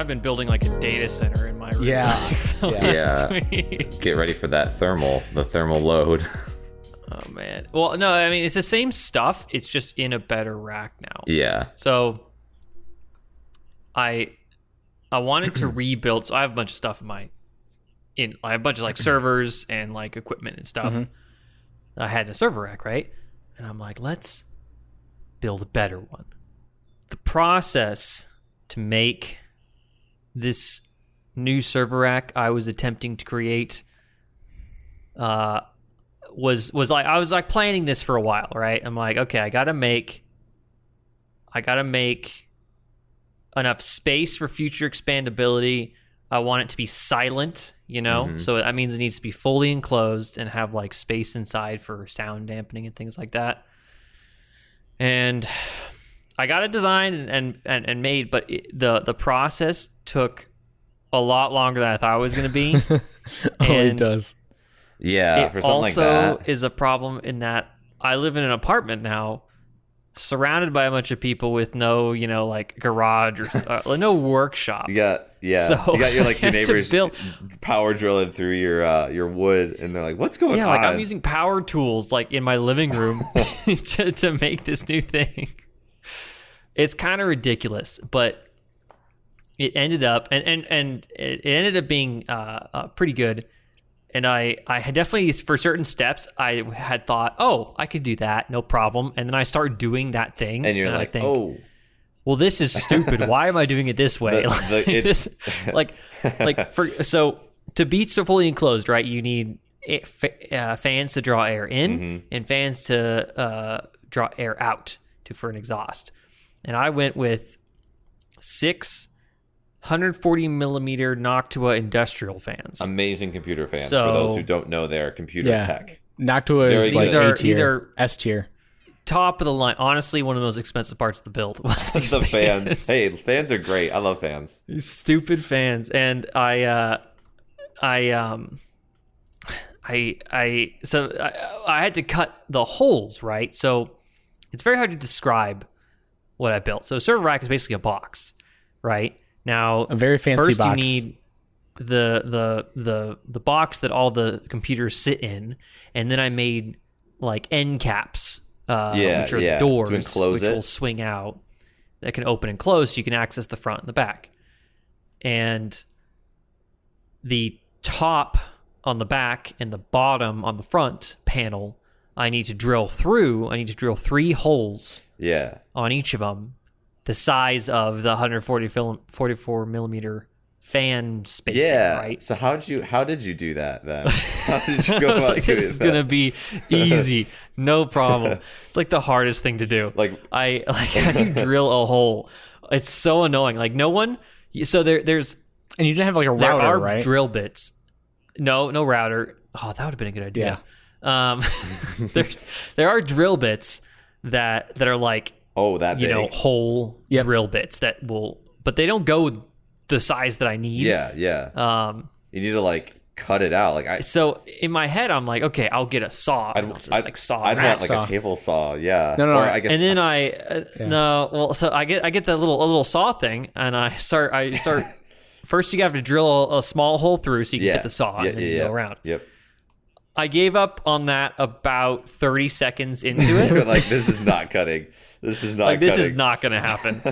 I've been building like a data center in my room. Yeah. Get ready for the thermal load. Oh man. Well, no, I mean it's the same stuff. It's just in a better rack now. Yeah. So I wanted to rebuild. So I have a bunch of stuff I have a bunch of like servers and like equipment and stuff. I had a server rack, right? And I'm like, let's build a better one. The process to make this new server rack I was attempting to create was like I was like planning this for a while, right? I'm like, okay, I gotta make enough space for future expandability. I want it to be silent, so that means it needs to be fully enclosed and have like space inside for sound dampening and things like that. And I got it designed and made, but the process took a lot longer than I thought it was going to be. Always does. Yeah, for something like that. It also is a problem in that I live in an apartment now, surrounded by a bunch of people with no, like garage or no workshop. Yeah. So you got your neighbors build power drilling through your wood, and they're like, "What's going on?" Yeah, like I'm using power tools like in my living room to make this new thing. It's kind of ridiculous, but it ended up and it ended up being pretty good. And I had definitely, for certain steps, I had thought, oh, I could do that, no problem. And then I start doing that thing, and you're like, oh, well, this is stupid. Why am I doing it this way? So to be so fully enclosed, right? You need fans to draw air in and fans to draw air out for an exhaust. And I went with 6 140 millimeter Noctua industrial fans. Amazing computer fans. So, for those who don't know their computer tech. Noctua is like A tier, these are S tier. Top of the line. Honestly, one of the most expensive parts of the build was these the fans. Hey, fans are great. I love fans. These stupid fans. And I had to cut the holes, right? So it's very hard to describe what I built. So a server rack is basically a box, right? Now, a very fancy first box. You need the box that all the computers sit in, and then I made like end caps, which are the doors, to enclose which will swing out, that can open and close, so you can access the front and the back. And the top on the back and the bottom on the front panel, I need to drill through. I need to drill 3 holes. Yeah. On each of them, the size of the 144 millimeter fan spacing, right? So how did you do that then? How did you go I was about like, doing this is that? gonna be easy, no problem. It's like the hardest thing to do. How do you drill a hole? It's so annoying. Like no one. So there's and you didn't have like a router, there are right? drill bits. No router. Oh, that would have been a good idea. Yeah. There are drill bits that are like, that big. Whole drill bits that will, but they don't go the size that I need. Yeah. You need to like cut it out. So in my head, I'm like, okay, I'll get a saw. I'd want like a table saw. Yeah. No. Or I guess. And then so I get that little saw thing, and I start. First, you have to drill a small hole through so you can get the saw, and then you go around. Yep. I gave up on that about 30 seconds into it. You're like, this is not cutting. This is not This is not going to happen.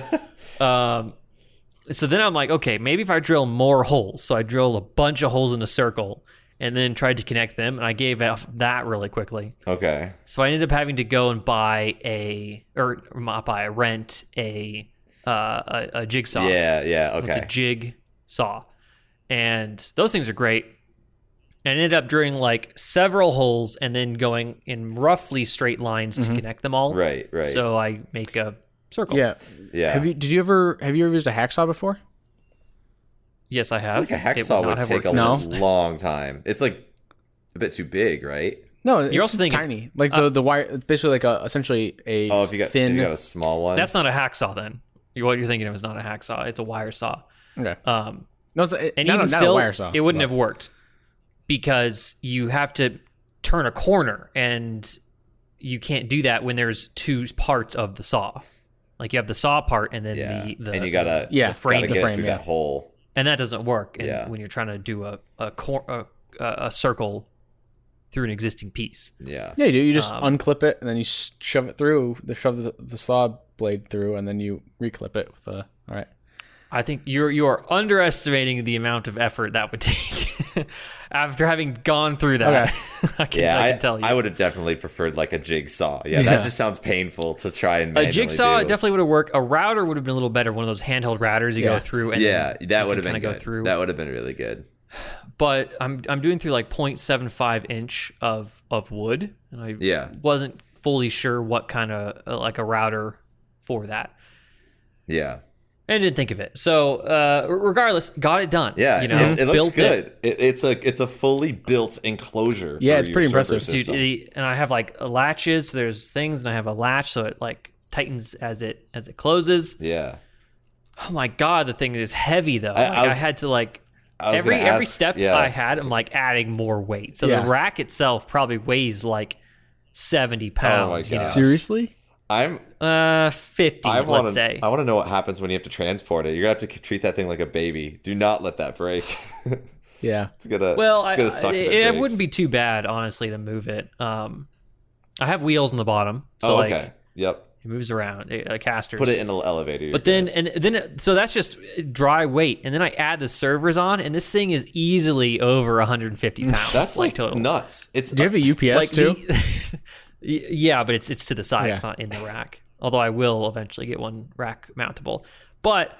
So then I'm like, okay, maybe if I drill more holes. So I drilled a bunch of holes in a circle and then tried to connect them, and I gave up that really quickly. Okay. So I ended up having to go and rent a jigsaw. Yeah. Okay. It's a jig saw, and those things are great. And ended up drilling like several holes and then going in roughly straight lines to connect them all. Right. So I make a circle. Yeah. Have you ever used a hacksaw before? Yes, I have. I feel like a hacksaw would take a long time. It's like a bit too big, right? No, it's tiny. Like the wire, it's basically like essentially a if you got a small one. That's not a hacksaw then. What you're thinking of is not a hacksaw. It's a wire saw. Okay. No, it's not a wire saw. It wouldn't have worked because you have to turn a corner, and you can't do that when there's 2 parts of the saw. Like you have the saw part and then the and you gotta the frame, gotta get through that hole, and that doesn't work. And when you're trying to do a circle through an existing piece, you do. You just unclip it and then you shove it through. Shove the saw blade through, and then you reclip it with a. All right. I think you are underestimating the amount of effort that would take. After having gone through that, I can tell you. I would have definitely preferred like a jigsaw. Yeah, that just sounds painful to try and manually a jigsaw do. Definitely would have worked. A router would have been a little better. One of those handheld routers you go through. And that would have been good. Go through. That would have been really good. But I'm doing through like 0.75 inch of wood, and I wasn't fully sure what kind of like a router for that. Yeah. And didn't think of it. So regardless, got it done. Yeah, you know, it looks good. It's a fully built enclosure. Yeah, it's pretty impressive. Dude, and I have like latches. There's things, and I have a latch, so it like tightens as it closes. Yeah. Oh my god, the thing is heavy though. I had to like every step I had, I'm like adding more weight. So the rack itself probably weighs like 70 pounds. Oh my god! You know? Seriously? I'm 50. Let's say. I want to know what happens when you have to transport it. You're gonna have to treat that thing like a baby. Do not let that break. Yeah, it's gonna suck. It wouldn't be too bad, honestly, to move it. I have wheels on the bottom, so okay. Yep. It moves around, casters. Put it in an elevator. But then so that's just dry weight, and then I add the servers on, and this thing is easily over 150 pounds. That's like total nuts. Do you have a UPS too? Yeah, but it's to the side. Yeah. It's not in the rack. Although I will eventually get one rack mountable. But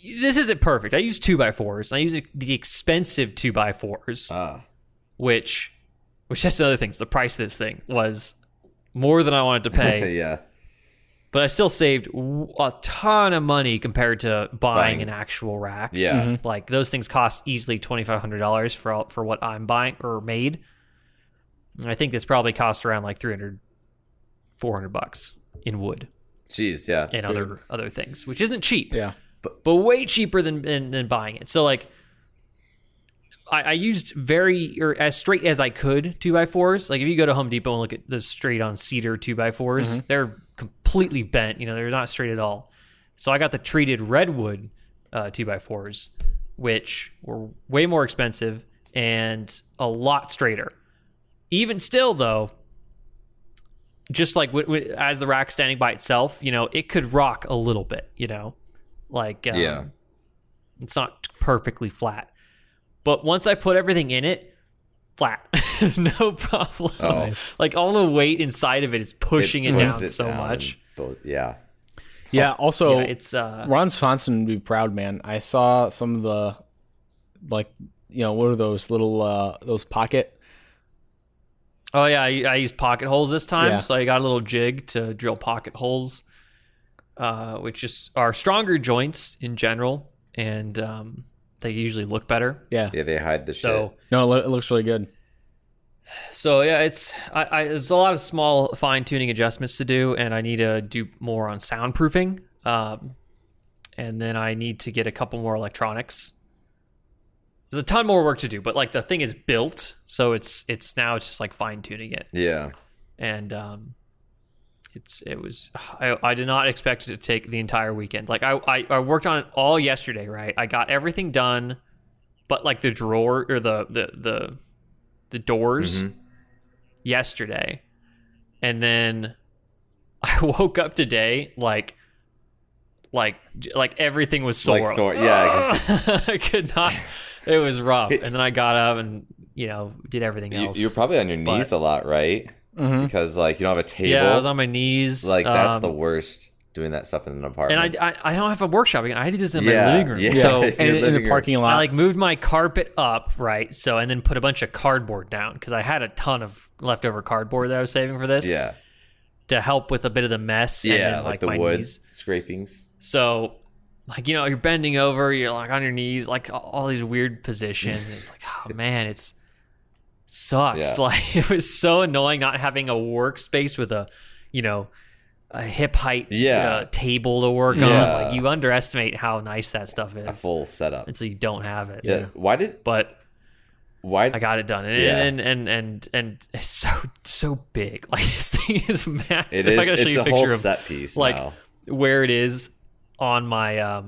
this isn't perfect. I use 2x4s. I use the expensive 2x4s, which that's another thing. So the price of this thing was more than I wanted to pay. Yeah. But I still saved a ton of money compared to buying an actual rack. Yeah. Mm-hmm. Like those things cost easily $2,500 for what I'm buying or made. I think this probably cost around like $300, $400 in wood. Jeez, yeah. And other things, which isn't cheap. Yeah. But way cheaper than buying it. So like I used as straight as I could 2x4s. Like if you go to Home Depot and look at the straight on cedar 2x4s, they're completely bent. You know, they're not straight at all. So I got the treated redwood 2x4s, which were way more expensive and a lot straighter. Even still, though, just like as the rack standing by itself, you know, it could rock a little bit, you know, like it's not perfectly flat. But once I put everything in it, flat, no problem. Oh. Like all the weight inside of it is pushing it down so much. Yeah. Also, it's Ron Swanson would be proud, man. I saw some of the, like, you know, what are those little those pocket. Oh yeah, I used pocket holes this time, so I got a little jig to drill pocket holes, which are stronger joints in general, and they usually look better. Yeah, they hide the shit. No, it looks really good. So yeah, there's a lot of small fine tuning adjustments to do, and I need to do more on soundproofing, and then I need to get a couple more electronics. There's a ton more work to do, but like the thing is built, so it's just like fine tuning it. Yeah, and I did not expect it to take the entire weekend. Like I worked on it all yesterday, right? I got everything done, but like the drawer or the doors yesterday, and then I woke up today like everything was sore. Like sore, yeah. I could not. It was rough, and then I got up and did everything else. You're probably on your knees a lot, right? Because like you don't have a table. Yeah, I was on my knees. Like that's the worst. Doing that stuff in an apartment. And I don't have a workshop. I did this in my living room. Yeah. So and in the parking lot. I like moved my carpet up, right? So and then put a bunch of cardboard down because I had a ton of leftover cardboard that I was saving for this. Yeah. To help with a bit of the mess. Yeah, and then, like the my wood knees. Scrapings. So like, you're bending over, you're like on your knees, like all these weird positions. It's like, oh man, it sucks. Yeah. Like it was so annoying not having a workspace with a hip height table to work on. Like you underestimate how nice that stuff is. A full setup. And so you don't have it. Yeah. Why I got it done. And it's so big. Like this thing is massive. It is. I gotta show it's you a picture whole of, set piece like now. where it is on my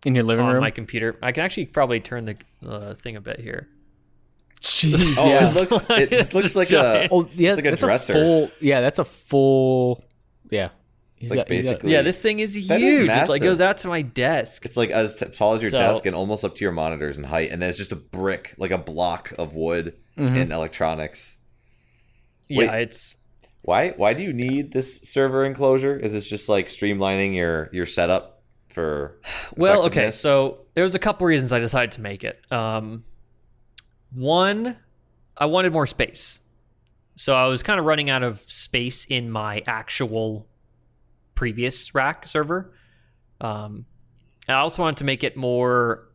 in your living on room. my computer. I can actually probably turn the thing a bit here. Jeez, Oh, yeah. it just looks like giant. a. Oh, yeah, It's like a that's dresser. That's a full. Yeah. It's like basically. Yeah, this thing is That is huge. It like massive. goes out to my desk. It's like as tall as your So- desk and almost up to your monitors in height, and then it's just a brick, like a block of wood and electronics. Yeah, Wait. it's Why do you need this server enclosure? Is this just like streamlining your setup for? well, okay. effectiveness? So there was a couple reasons I decided to make it. One, I wanted more space. So I was kind of running out of space in my actual previous rack server. And I also wanted to make it more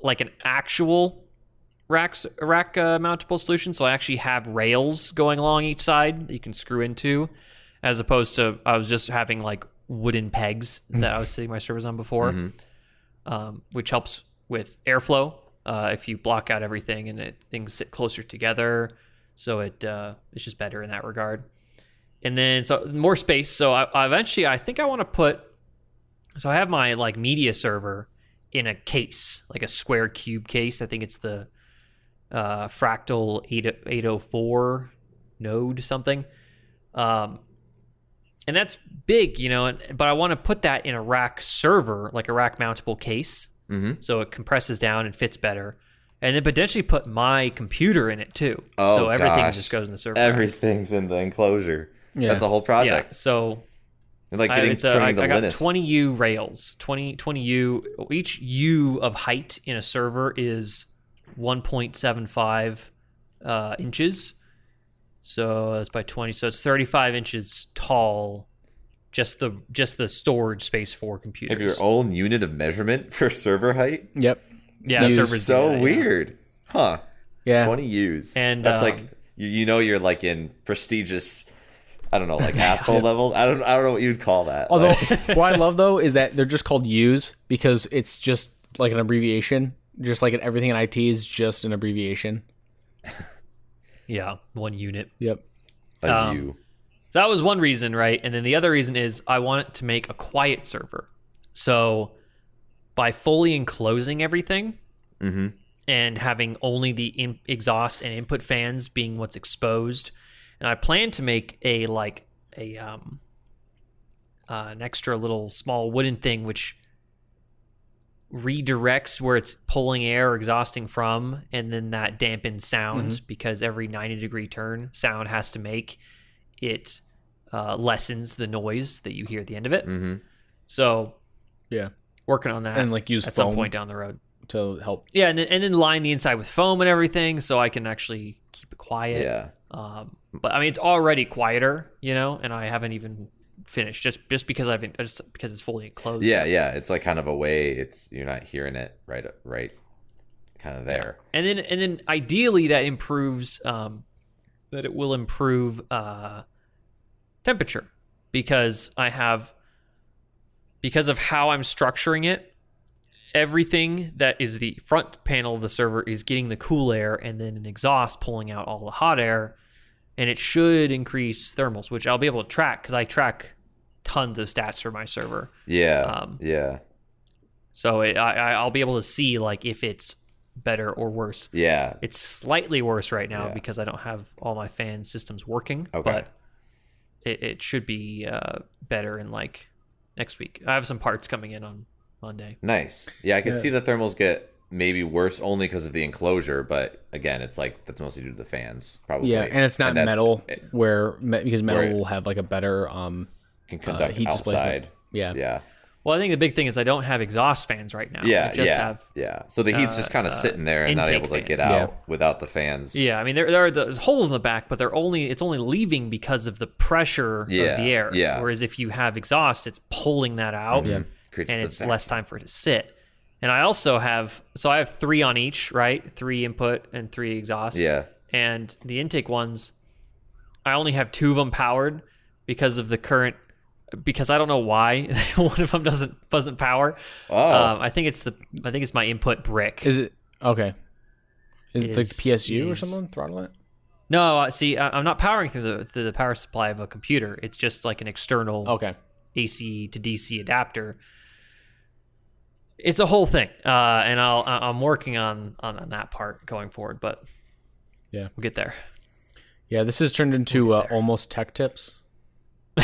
like an actual rack mountable solution. So I actually have rails going along each side that you can screw into, as opposed to I was just having like wooden pegs that I was sitting my servers on before, which helps with airflow. If you block out everything and things sit closer together, so it's just better in that regard. And then so more space. So I eventually I think I want to put. So I have my like media server in a case, like a square cube case. I think it's the Fractal 804 node something. And that's big, but I want to put that in a rack server, like a rack mountable case. So it compresses down and fits better. And then potentially put my computer in it too. Oh, so everything gosh. just goes in the server rack. Everything's in the enclosure. Yeah. That's a whole Yeah, project. so It's like I getting turned into got Linus. 20 U rails. 20 U. Each U of height in a server is 1.75 inches. So that's by 20. So it's 35 inches tall. Just the storage space for computers. Have your own unit of measurement for server height? Yep. Yeah, Use- servers do So that, yeah. weird, huh? Yeah. 20 U's. And, that's like you're like in prestigious. I don't know, like asshole levels. I don't know what you'd call that. Although, Like- what I love though is that they're just called U's because it's just like an abbreviation. Just like everything in IT is just an abbreviation. Yeah, one unit. Yep. a U. So that was one reason, right? And then the other reason is I wanted to make a quiet server. So by fully enclosing everything and having only the exhaust and input fans being what's exposed, and I plan to make an extra little small wooden thing which redirects where it's pulling air or exhausting from, and then that dampens sound because every 90-degree turn sound has to make it lessens the noise that you hear at the end of it. So Yeah. working on that And like use at some foam point down the road. to help. Yeah, and then line the inside with foam and everything so I can actually keep it quiet. Yeah. But I mean it's already quieter, and I haven't even finished just because because it's fully enclosed. Yeah, yeah. It's like kind of a way. You're not hearing it right, kind of there. And then ideally that improves that it will improve temperature because because of how I'm structuring it, everything that is the front panel of the server is getting the cool air and then an exhaust pulling out all the hot air, and it should increase thermals, which I'll be able to track because I track tons of stats for my server. Yeah, yeah, So I'll be able to see like if it's better or worse. yeah. It's slightly worse right now Yeah. because I don't have all my fan systems working, Okay. but it should be better in like next week. I have some parts coming in on Monday. Nice. Yeah, I can Yeah. see the thermals get maybe worse only because of the enclosure, but again, it's like that's mostly due to the fans, probably. Yeah, and it's not that's- metal It because metal Where- will have like a better can conduct heat displacement. outside. Yeah. Yeah. Well, I think the big thing is I don't have exhaust fans right now. Yeah, I just yeah, have. yeah. So the heat's just kind of sitting there and not intake able to get fans. out Yeah. without the fans. Yeah, I mean there are those holes in the back, but it's only leaving because of the pressure Yeah, of the air. yeah. Whereas if you have exhaust, it's pulling that out. Yeah. Creates And the it's vacuum. less time for it to sit. And I also have 3 on each, right? 3 input and 3 exhaust. Yeah. And the intake ones, I only have 2 of them powered because of the current. Because I don't know why one of them doesn't power. Oh. I think it's my input brick. Is it okay? Is it like the PSU or is- something throttle it? No, see, I'm not powering through the power supply of a computer. It's just like an external Okay. AC to DC adapter. It's a whole thing, and I'm working on that part going forward, but Yeah. we'll get there. Yeah, this has turned into almost tech tips.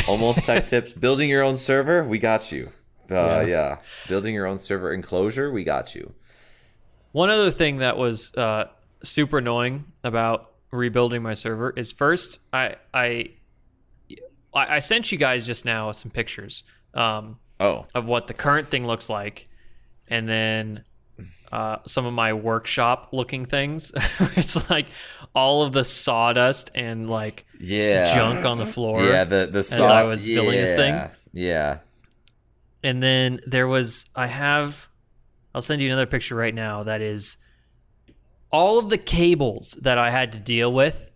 Almost tech tips. Building your own server, we got you. Yeah. Building your own server enclosure, we got you. One other thing that was super annoying about rebuilding my server is first I sent you guys just now some pictures of what the current thing looks like, and then some of my workshop looking things. It's like all of the sawdust and like junk on the floor. Yeah, the as I was building this thing. Yeah. And then there was I'll send you another picture right now that is all of the cables that I had to deal with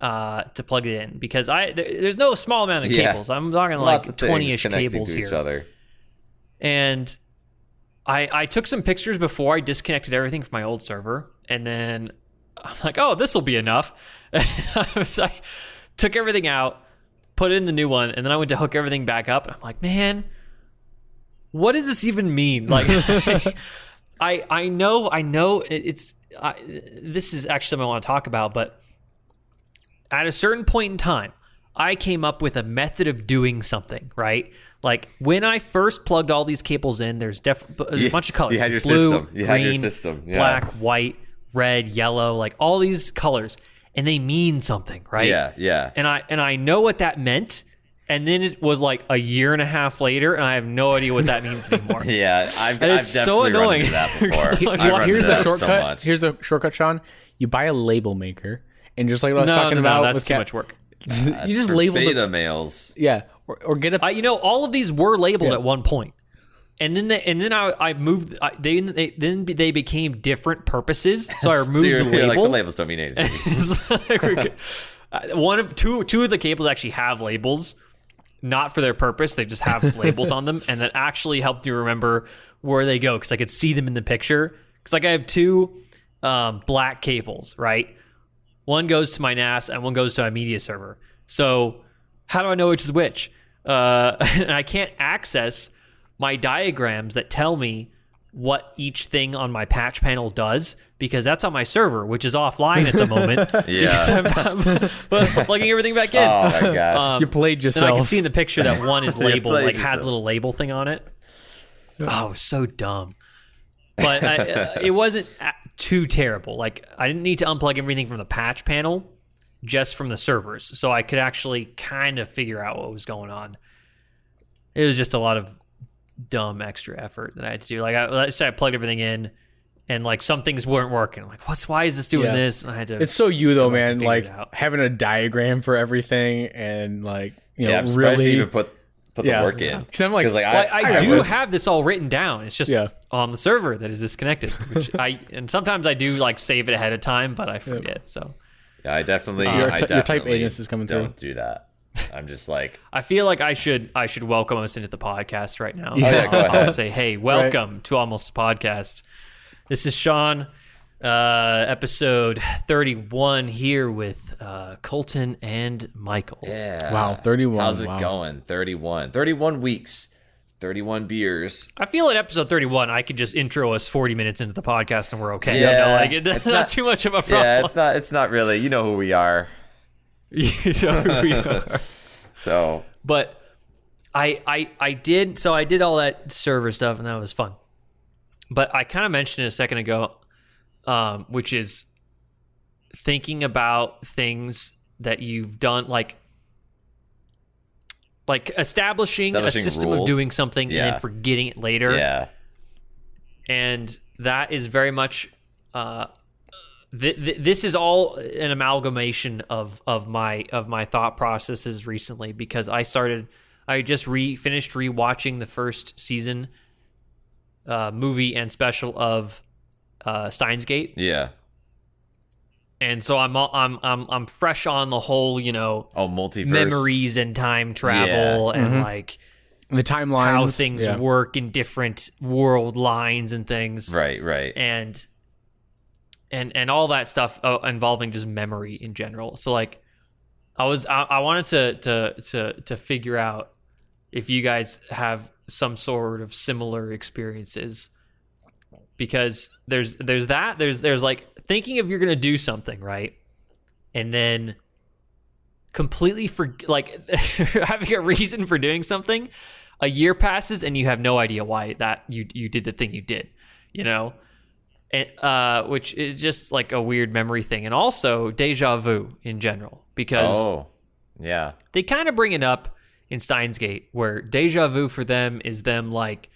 to plug it in, because there's no small amount of cables. I'm talking like 20-ish cables here. Each other. And I took some pictures before I disconnected everything from my old server, and then I'm like, oh, this will be enough. I took everything out, put it in the new one, and then I went to hook everything back up, and I'm like, man, what does this even mean? Like, I know this is actually something I want to talk about, but at a certain point in time, I came up with a method of doing something, right? Like, when I first plugged all these cables in, there's a bunch of colors. You had your blue, system. You green, had your system. Yeah. black, white, red, yellow, like all these colors, and they mean something, right? Yeah. And I know what that meant, and then it was like a year and a half later, and I have no idea what that means anymore. Yeah, I've it's definitely so annoying. run into that before. Like, I've run Here's into the that shortcut. So much. Here's the shortcut, Sean. You buy a label maker, and just like what I was No, talking about, that's with too much work. you just For label beta the males. or get a All of these were labeled Yeah. at one point, and then I moved. They became different purposes. So I removed So you're the label. like, the labels don't mean anything. It's like, two of the cables actually have labels, not for their purpose. They just have labels on them, and that actually helped me remember where they go, because I could see them in the picture. Because like I have two black cables, right? One goes to my NAS and one goes to my media server. So how do I know which is which? And I can't access my diagrams that tell me what each thing on my patch panel does, because that's on my server, which is offline at the moment. Yeah. But plugging everything back in. Oh my gosh. you played And yourself. I can see in the picture that one is labeled, played like has yourself. a little label thing on it. Oh, it was so dumb. But it wasn't too terrible. Like, I didn't need to unplug everything from the patch panel, just from the servers. So I could actually kind of figure out what was going on. It was just a lot of dumb extra effort that I had to do. Like, let's say I plugged everything in, and like some things weren't working. I'm like, why is this doing Yeah. this? And I had to. It's so you though, I man. figured Like it out. having a diagram for everything, and like I'm surprised really you even put the work in. Because I'm like, 'Cause, like, Well, I do was- have this all written down. It's just Yeah. on the server that is disconnected. And sometimes I do like save it ahead of time, but I forget. So Yeah, I definitely. Your I type definitely A-ness is coming through. Don't do that. I'm just like, I feel like I should welcome us into the podcast right now. Yeah, go I'll ahead. say, hey, welcome to Almost Podcast. This is Sean, episode 31 here with Colton and Michael. yeah. Wow, 31. How's it Wow. going? 31. 31 weeks. 31 beers. I feel at episode 31, I could just intro us 40 minutes into the podcast and we're okay. Yeah, You know, like, it's it's not not- too much of a problem. Yeah, it's not really. You know who we are. You know who we are. So But I did all that server stuff, and that was fun. But I kind of mentioned it a second ago, which is thinking about things that you've done, like establishing a system of rules. doing something and Yeah. then forgetting it later. yeah. And that is very much this is all an amalgamation of my thought processes recently, because I just finished rewatching the first season movie and special of Steins Gate, Yeah. and so I'm fresh on the whole, Multiverse. memories and time travel and like the timelines, how things work in different world lines and things. Right. And all that stuff involving just memory in general. So like I wanted to figure out if you guys have some sort of similar experiences, because there's like thinking of you're gonna do something, right, and then completely having a reason for doing something. A year passes and you have no idea why that you did the thing you did, and which is just like a weird memory thing, and also deja vu in general, because they kind of bring it up in Steins Gate, where deja vu for them is them like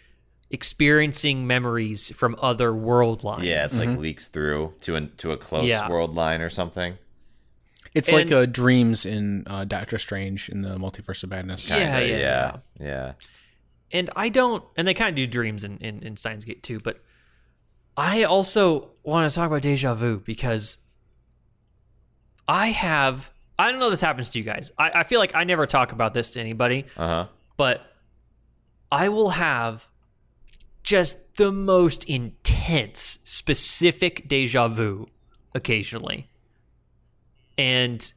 experiencing memories from other world lines. Yeah, it's like leaks through to a close world line or something. It's like dreams in Doctor Strange in the Multiverse of Madness. Yeah. And they kind of do dreams in Steins Gate too, but I also want to talk about deja vu because I don't know if this happens to you guys. I feel like I never talk about this to anybody, but I will have just the most intense, specific deja vu occasionally. And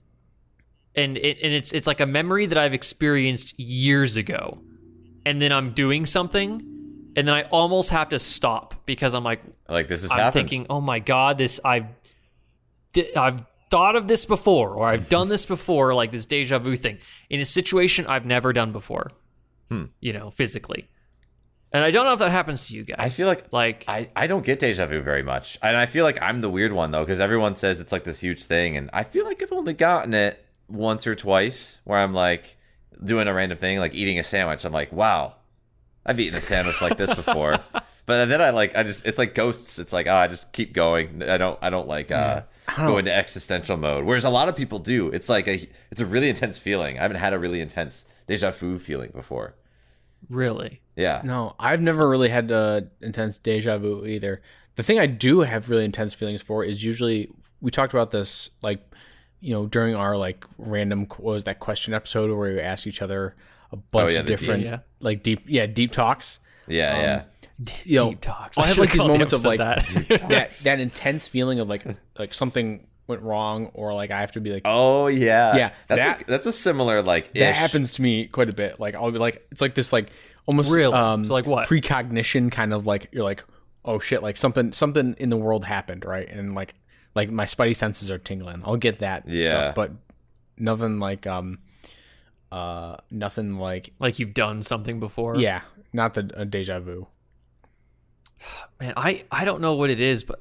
it's like a memory that I've experienced years ago, and then I'm doing something, and then I almost have to stop because I'm like this is I'm happened. thinking, oh my god, I've thought of this before, or I've done this before, like this deja vu thing in a situation I've never done before, physically. And I don't know if that happens to you guys. I feel like I don't get deja vu very much. And I feel like I'm the weird one, though, because everyone says it's like this huge thing. And I feel like I've only gotten it once or twice where I'm like doing a random thing, like eating a sandwich. I'm like, wow, I've eaten a sandwich like this before. But then it's like ghosts. It's like, I just keep going. I don't go into existential mode. Whereas a lot of people do. It's like it's a really intense feeling. I haven't had a really intense deja vu feeling before. Really? Yeah. No, I've never really had intense deja vu either. The thing I do have really intense feelings for is usually, we talked about this during our like random, what was that question episode where we asked each other a bunch of different deep talks. Yeah. Deep talks. I have like these moments of like that intense feeling of like something went wrong, or like I have to be like, oh yeah, that's a similar like that happens to me quite a bit. Like I'll be like, it's like this like almost so like what precognition kind of like, you're like, oh shit, like something in the world happened, right? And like my spidey senses are tingling. I'll get that stuff, but nothing like nothing like you've done something before. Yeah, not the deja vu. Man, I don't know what it is, but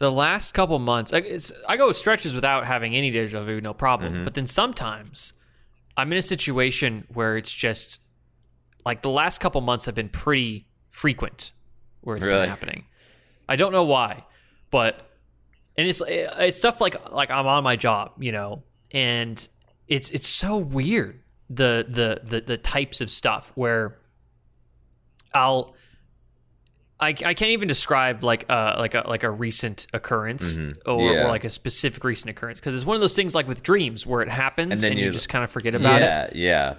the last couple months, I go stretches without having any deja vu, no problem. But then sometimes I'm in a situation where it's just like the last couple months have been pretty frequent where it's been happening. I don't know why, but it's stuff like I'm on my job, and it's so weird the types of stuff where I can't even describe like a recent occurrence or like a specific recent occurrence, because it's one of those things like with dreams where it happens and you just kind of forget about it. Yeah.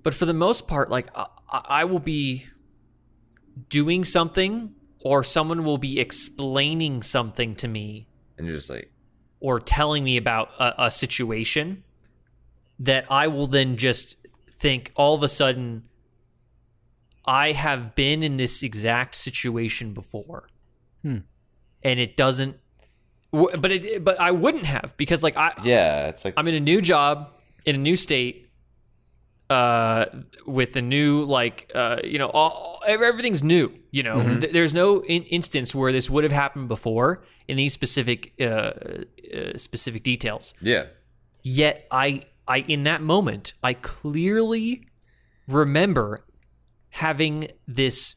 But for the most part, like I will be doing something, or someone will be explaining something to me, and you're just like, or telling me about a situation that I will then just think all of a sudden, I have been in this exact situation before, and it doesn't. But I wouldn't have, because like it's like I'm in a new job in a new state, with a new everything's new. There's no instance where this would have happened before in these specific details. Yeah. Yet I in that moment I clearly remember having this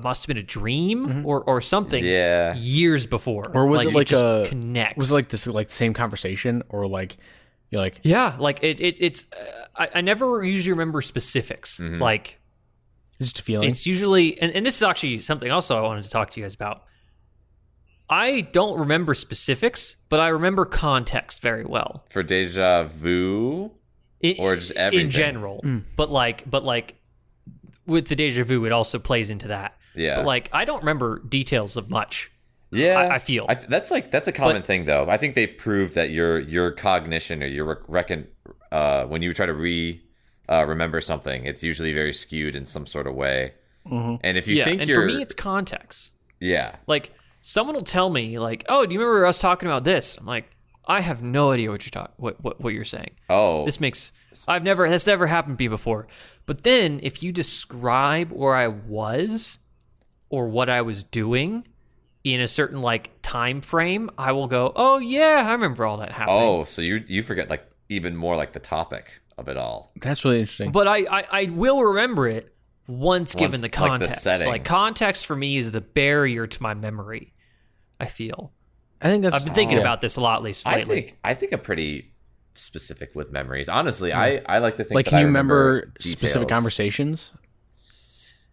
must have been a dream or something years before, or was it like just connects. Was it like this like same conversation, or like you're like it's I never usually remember specifics. Like it's just a feeling. It's usually and this is actually something also I wanted to talk to you guys about. I don't remember specifics, but I remember context very well for deja vu, or just everything in general. But like with the deja vu, it also plays into that. Yeah. But like, I don't remember details of much. Yeah. I feel that's a common thing, though. I think they proved that your cognition or your when you try to remember something, it's usually very skewed in some sort of way. And if you think and you're, for me, it's context. yeah, Like, someone will tell me, like, "Oh, do you remember us talking about this?" I'm like, "I have no idea what you're what you're saying." oh, That's never happened to me before. But then, if you describe where I was or what I was doing in a certain like time frame, I will go, "Oh yeah, I remember all that happening." oh, so you forget like even more like the topic of it all. That's really interesting. But I will remember it once given the like the context. setting. Like, context for me is the barrier to my memory, I feel. I think that's. I've been thinking about this a lot lately. I think I'm pretty specific with memories. Honestly, I like to think Like, that can I you remember details. specific conversations?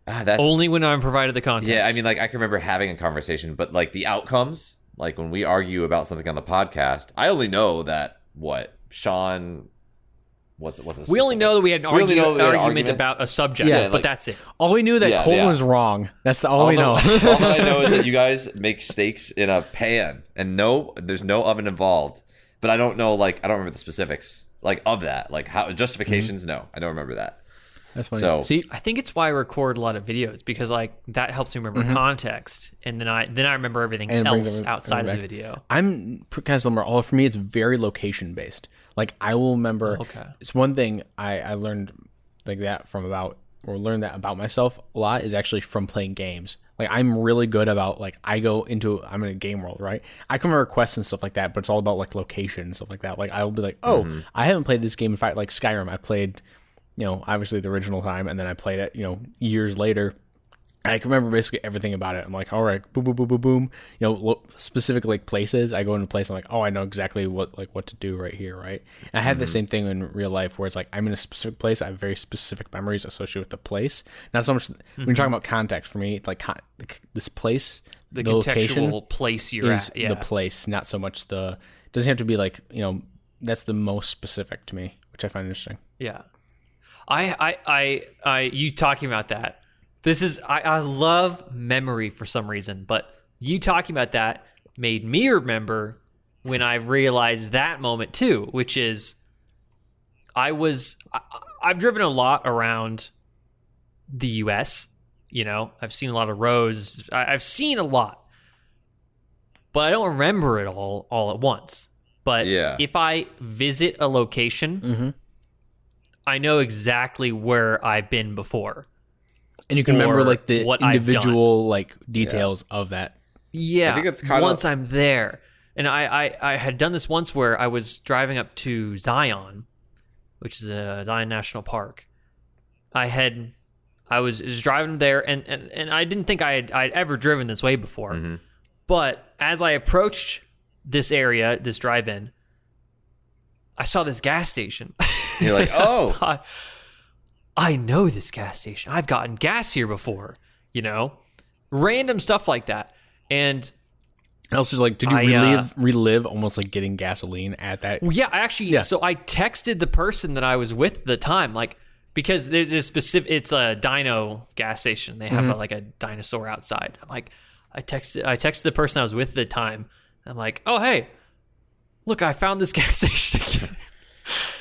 That, Only when I'm provided the context. yeah, I mean, like I can remember having a conversation, but like the outcomes, like when we argue about something on the podcast, I only know that Sean. What's a we only know that we had an We only know that we had an argument argument. about a subject, Yeah, but like- that's it. All we knew that Yeah, Colton yeah. was wrong. That's all we know. all that I know is that you guys make steaks in a pan, and there's no oven involved. But I don't know, like I don't remember the specifics, like of that, like how justifications. No, I don't remember that. That's funny. So- See, I think it's why I record a lot of videos, because like that helps me remember context, and then I remember everything And it brings else outside of the back. video. I'm kind of similar. All for me, it's very location based. Like, I will remember. Okay. It's one thing I learned like that from learned that about myself a lot is actually from playing games. Like, I'm really good about, like, I'm in a game world, right? I can remember quests and stuff like that, but it's all about like location and stuff like that. Like, I'll be like, oh, I haven't played this game in fact, like Skyrim. I played, obviously the original time, and then I played it, years later. I can remember basically everything about it. I'm like, all right, boom, boom, boom, boom, boom. Specific like places. I go into a place. I'm like, oh, I know exactly what to do right here, right? And I have the same thing in real life, where it's like I'm in a specific place. I have very specific memories associated with the place. Not so much when you're talking about context. For me, it's like this place, The location contextual place you're is at. Yeah. the place, not so much doesn't have to be like that's the most specific to me, which I find interesting. Yeah. You talking about that. This is, I love memory for some reason, but you talking about that made me remember when I realized that moment too, which is I've driven a lot around the US, I've seen a lot of roads. I've seen a lot, but I don't remember it all at once. But Yeah. if I visit a location, I know exactly where I've been before. And you can remember Or like the what I've individual like details of that. Yeah, I think it's kinda- once I'm there. And I had done this once where I was driving up to Zion, which is a Zion National Park. I was driving there, and I didn't think I'd ever driven this way before. But as I approached this area, this drive-in, I saw this gas station. You're like, oh, I know this gas station. I've gotten gas here before, random stuff like that. And And also, like, did you relive almost like getting gasoline at that? well, yeah, so I texted the person that I was with at the time, like, because there's a specific, it's a dino gas station. They have like a dinosaur outside. I'm like, I texted the person I was with at the time. I'm like, oh, hey, look, I found this gas station again.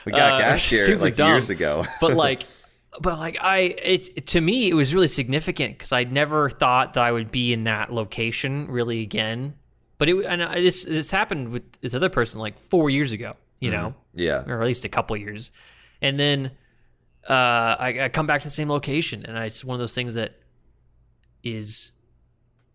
we got gas here super like dumb. years ago. To me, it was really significant because I never thought that I would be in that location really again. But this happened with this other person like 4 years ago, Yeah. or at least a couple years. And then I come back to the same location, and it's one of those things that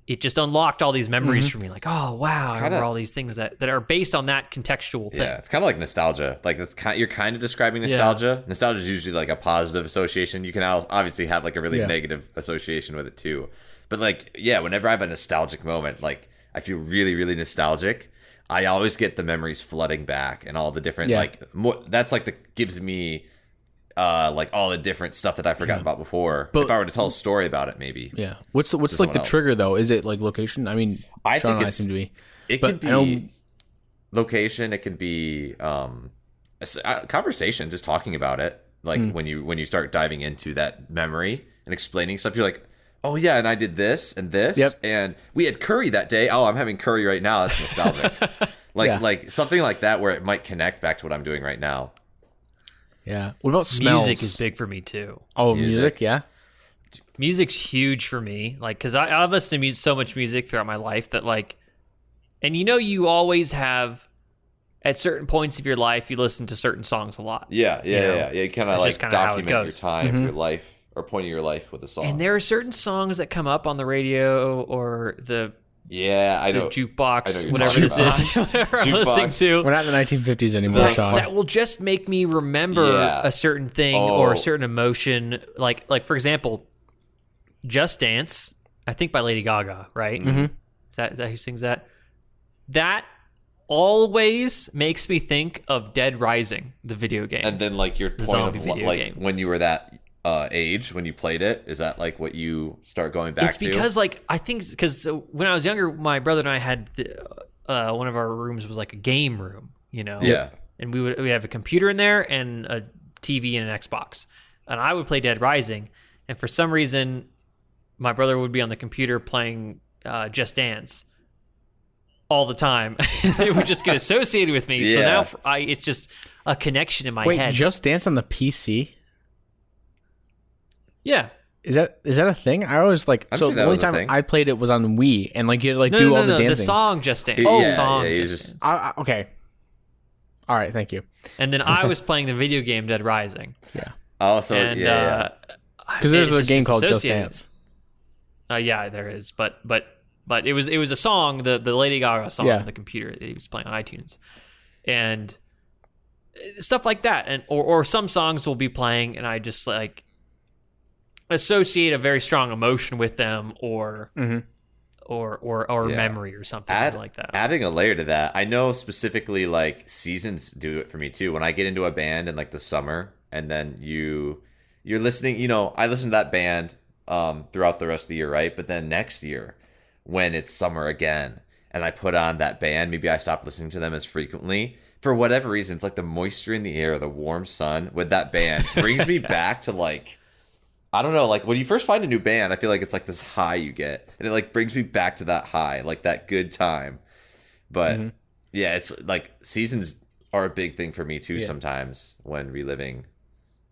it just unlocked all these memories for me. Like, oh wow, I remember all these things that are based on that contextual thing. Yeah, it's kind of like nostalgia. Like you're kind of describing nostalgia. Yeah. Nostalgia is usually like a positive association. You can obviously have like a really negative association with it too. But like, yeah, whenever I have a nostalgic moment, like I feel really, really nostalgic. I always get the memories flooding back and all the different that's like gives me like all the different stuff that I forgot about before. But if I were to tell a story about it, maybe. Yeah. What's like the trigger though? Is it like location? I mean, I Sean think and I seem to be. It could be location. It could be a conversation, just talking about it. Like when you start diving into that memory and explaining stuff, you're like, oh yeah, and I did this and this, and we had curry that day. Oh, I'm having curry right now. That's nostalgic. Like something like that where it might connect back to what I'm doing right now. Yeah. What about smells? Music is big for me too. Oh, Music. music, yeah. Music's huge for me, like, because I've listened to so much music throughout my life that, like, and you always have, at certain points of your life, you listen to certain songs a lot. Yeah. You kind of That's like just kinda how it document your goes. time, your life, or point of your life with a song. And there are certain songs that come up on the radio or the I know. jukebox, you're whatever talking this is, about. whatever I'm Jukebox. listening to. We're not in the 1950s anymore, Sean. That will just make me remember Yeah. a certain thing or Oh. a certain emotion. Like for example, "Just Dance," I think by Lady Gaga, right? Mm-hmm. Is that who sings that? That always makes me think of Dead Rising, the video game. And then like your point zombie of video like game. when you were that age when you played it, is that like what you start going back It's to? because like I think because when I was younger, my brother and I had one of our rooms was like a game room, Yeah. and we'd have a computer in there and a TV and an Xbox, and I would play Dead Rising, and for some reason, my brother would be on the computer playing Just Dance all the time. It would just get associated with me. So Yeah. now it's just a connection in my Wait, head. Just Dance on the PC? Yeah. Is that a thing? I always like. I'm So sure the that only was a time thing. I played it was on Wii, and like you had to like No, do no, all no, the no, dancing. the song Just Dance. Oh, The yeah, song yeah, you Just just- Dance. Okay. All right, thank you. And then I was playing the video game Dead Rising. Yeah, Also, And because there's it a just game gets called Just associated. Dance. Yeah, there is, but it was a song, the Lady Gaga song Yeah. on the computer that he was playing on iTunes, and stuff like that, and or some songs will be playing, and I just like associate a very strong emotion with them, or or Yeah. memory or something like that. Adding a layer to that, I know specifically like seasons do it for me too. When I get into a band in like the summer, and then you're listening, I listen to that band throughout the rest of the year, right? But then next year, when it's summer again, and I put on that band, maybe I stop listening to them as frequently. For whatever reason, it's like the moisture in the air, the warm sun with that band brings me back to like, I don't know, like when you first find a new band, I feel like it's like this high you get, and it like brings me back to that high, like that good time. But yeah, it's like seasons are a big thing for me too. Yeah. Sometimes when reliving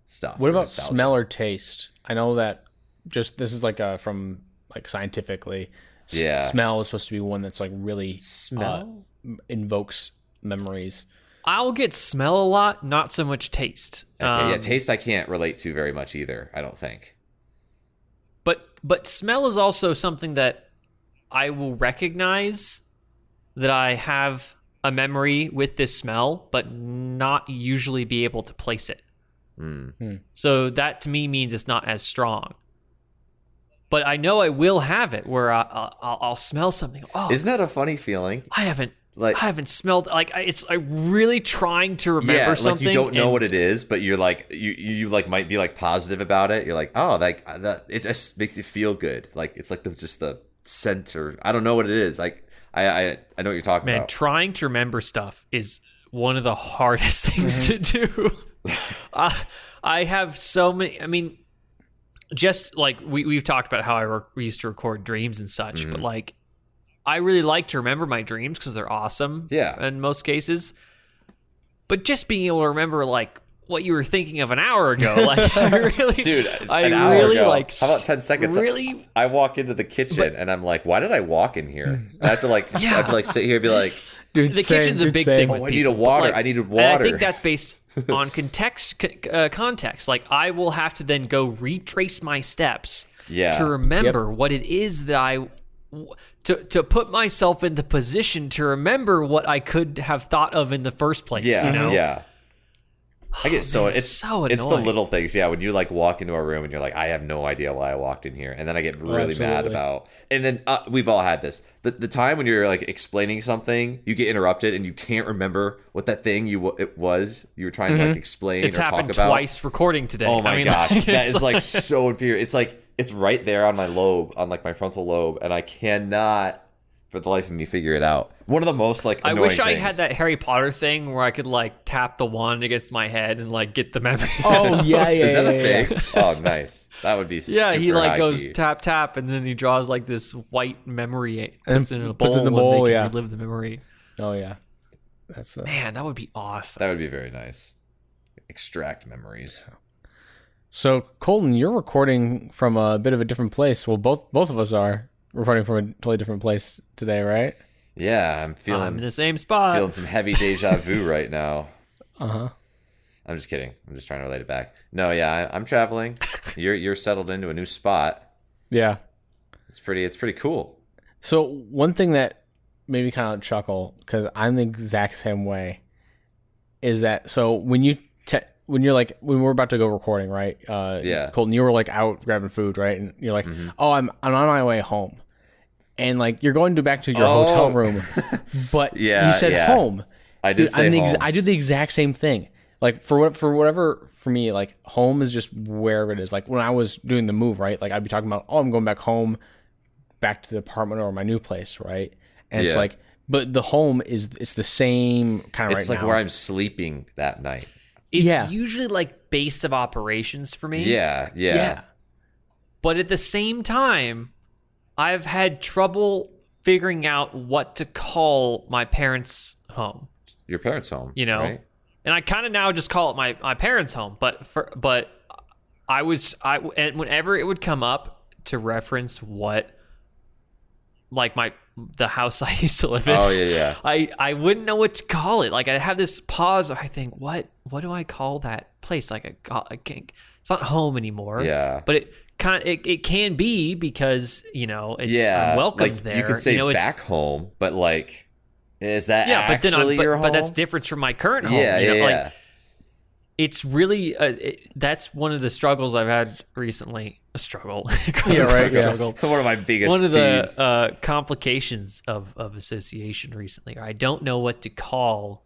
stuff. What or about nostalgia. smell or taste? I know that this is like from like scientifically. Yeah. Smell is supposed to be one that's like really Smell? invokes memories. I'll get smell a lot, not so much taste. Okay, yeah, taste I can't relate to very much either, I don't think. But smell is also something that I will recognize that I have a memory with this smell, but not usually be able to place it. So that to me means it's not as strong. But I know I will have it where I'll smell something. Oh, Isn't that a funny feeling? I haven't Like- smelled I'm really trying to remember Yeah, something. like you don't know and what it is, but you're like you like might be like positive about it. You're like, oh, like that. It just makes you feel good. Like it's like just the scent, or I don't know what it is. Like I know what you're talking Man, about. trying to remember stuff is one of the hardest things to do. I have so many. I mean, just like we've talked about how we used to record dreams and such, but like I really like to remember my dreams because they're awesome. Yeah. in most cases. But just being able to remember like what you were thinking of an hour ago, like I really, Dude, I an hour really ago. like. How about 10 seconds? Really. I walk into the kitchen and I'm like, why did I walk in here? I have to like I have to like sit here and be like, Dude, The kitchen's a big thing with I need people, a water. but, I needed and I water. think that's based on context. Like I will have to then go retrace my steps Yeah. to remember what it is that to put myself in the position to remember what I could have thought of in the first place. Yeah, you know? yeah. I get so man, it's so it's the annoying. little things, yeah. When you like walk into a room and you're like, I have no idea why I walked in here, and then I get really mad absolutely. about. And then we've all had this. The time when you're like explaining something, you get interrupted and you can't remember what that thing you were trying to like explain It's or talk happened about. twice recording today. Oh my I mean, gosh, like, that it's is like so infuriating. It's like it's right there on my lobe, on like my frontal lobe, and I cannot for the life of me figure it out. One of the most like I annoying wish I things. had that Harry Potter thing where I could like tap the wand against my head and like get the memory. Oh yeah, yeah, Is that a yeah, thing? Oh, nice. That would be Yeah, he super like high goes key. tap tap, and then he draws like this white memory, And puts it in a puts bowl, it in the and bowl, they can yeah. relive the memory. Oh yeah, that's Man, that would be awesome. That would be very nice. extract memories. So Colton, you're recording from a bit of a different place. Well, both of us are recording from a totally different place today, right? Yeah, I'm I'm in the same spot. feeling some heavy deja vu right now. Uh-huh. I'm just kidding. I'm just trying to relate it back. No, yeah, I'm traveling. You're settled into a new spot. Yeah. It's pretty cool. So one thing that made me kind of chuckle, because I'm the exact same way, is that so when when we're about to go recording, right? Yeah. Colton, you were like out grabbing food, right? And you're like, oh, I'm on my way home, and like you're going back to your hotel room, but Yeah, you said yeah. home. I did say home. I do the exact same thing. Like for me, like home is just wherever it is. Like when I was doing the move, right? Like I'd be talking about, oh, I'm going back home, back to the apartment or my new place, right? And it's Yeah. like, but the home it's the same kind of It's right like now. where I'm sleeping that night. It's Yeah. usually like base of operations for me. Yeah. But at the same time, I've had trouble figuring out what to call my parents' home. Your parents' home. You know? right? And I kind of now just call it my parents' home. But and whenever it would come up to reference what, like the house I used to live in. Oh yeah. I wouldn't know what to call it. Like I have this pause. I think, what do I call that place? Like it's not home anymore. Yeah. But it can be because I'm welcome like there. you could say it's, back home, but like, is that yeah, but then actually your home? but that's different from my current home. Yeah, yeah. Like it's really that's one of the struggles I've had recently. A struggle. Yeah, right. Yeah. Struggle. One of my biggest One of peeves. the complications of association recently. I don't know what to call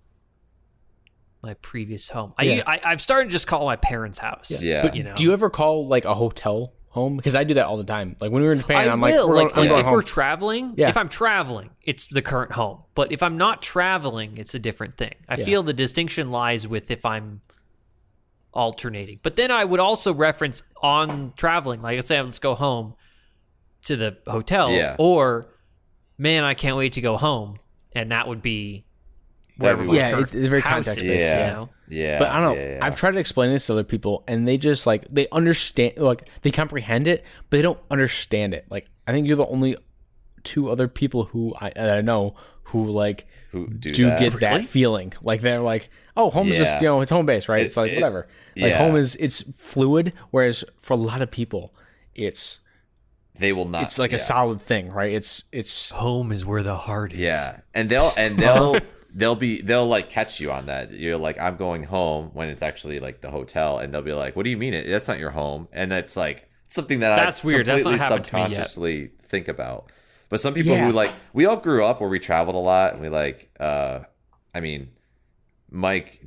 my previous home. Yeah. I've started to just call my parents' house. Yeah. But you know. do you ever call like a hotel home? Because I do that all the time. Like when we were in Japan, I I'm will. like, I'm going if home. we're traveling, Yeah. if I'm traveling, it's the current home. But if I'm not traveling, it's a different thing. I feel the distinction lies with if I'm alternating. But then I would also reference on traveling, like let's say let's go home to the hotel, Yeah. or man, I can't wait to go home, and that would be wherever That'd my be- Yeah, current it's very house context is, based, Yeah. you know? Yeah. But I don't know. Yeah. I've tried to explain this to other people, and they just like they understand, like they comprehend it, but they don't understand it. Like I think you're the only two other people who I know who like Who do get that. that Really? feeling. Like they're like, oh, home is just Yeah. it's home base, right? It's like whatever. Like yeah. home it's fluid, whereas for a lot of people, it's They will not. like a solid thing, right? It's Home is where the heart is. Yeah, and they'll like catch you on that. You're like, I'm going home when it's actually like the hotel, and they'll be like, what do you mean? That's not your home. And it's like something that That's I weird. That's not completely happened to me yet. subconsciously think about. But some people Yeah. who like, we all grew up where we traveled a lot, and we like, I mean, Mike,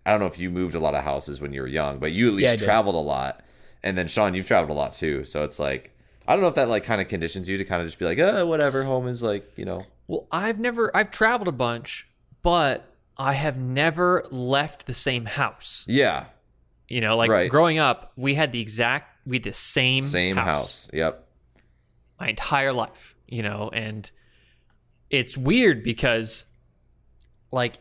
I don't know if you moved a lot of houses when you were young, but you at Yeah, I least did. traveled a lot. And then Sean, you've traveled a lot too. So it's like, I don't know if that like kind of conditions you to kind of just be like, whatever, home is like, Well, I've traveled a bunch, but I have never left the same house. yeah, Like Right. growing up, we had the same same house. Yep. my entire life, and it's weird because like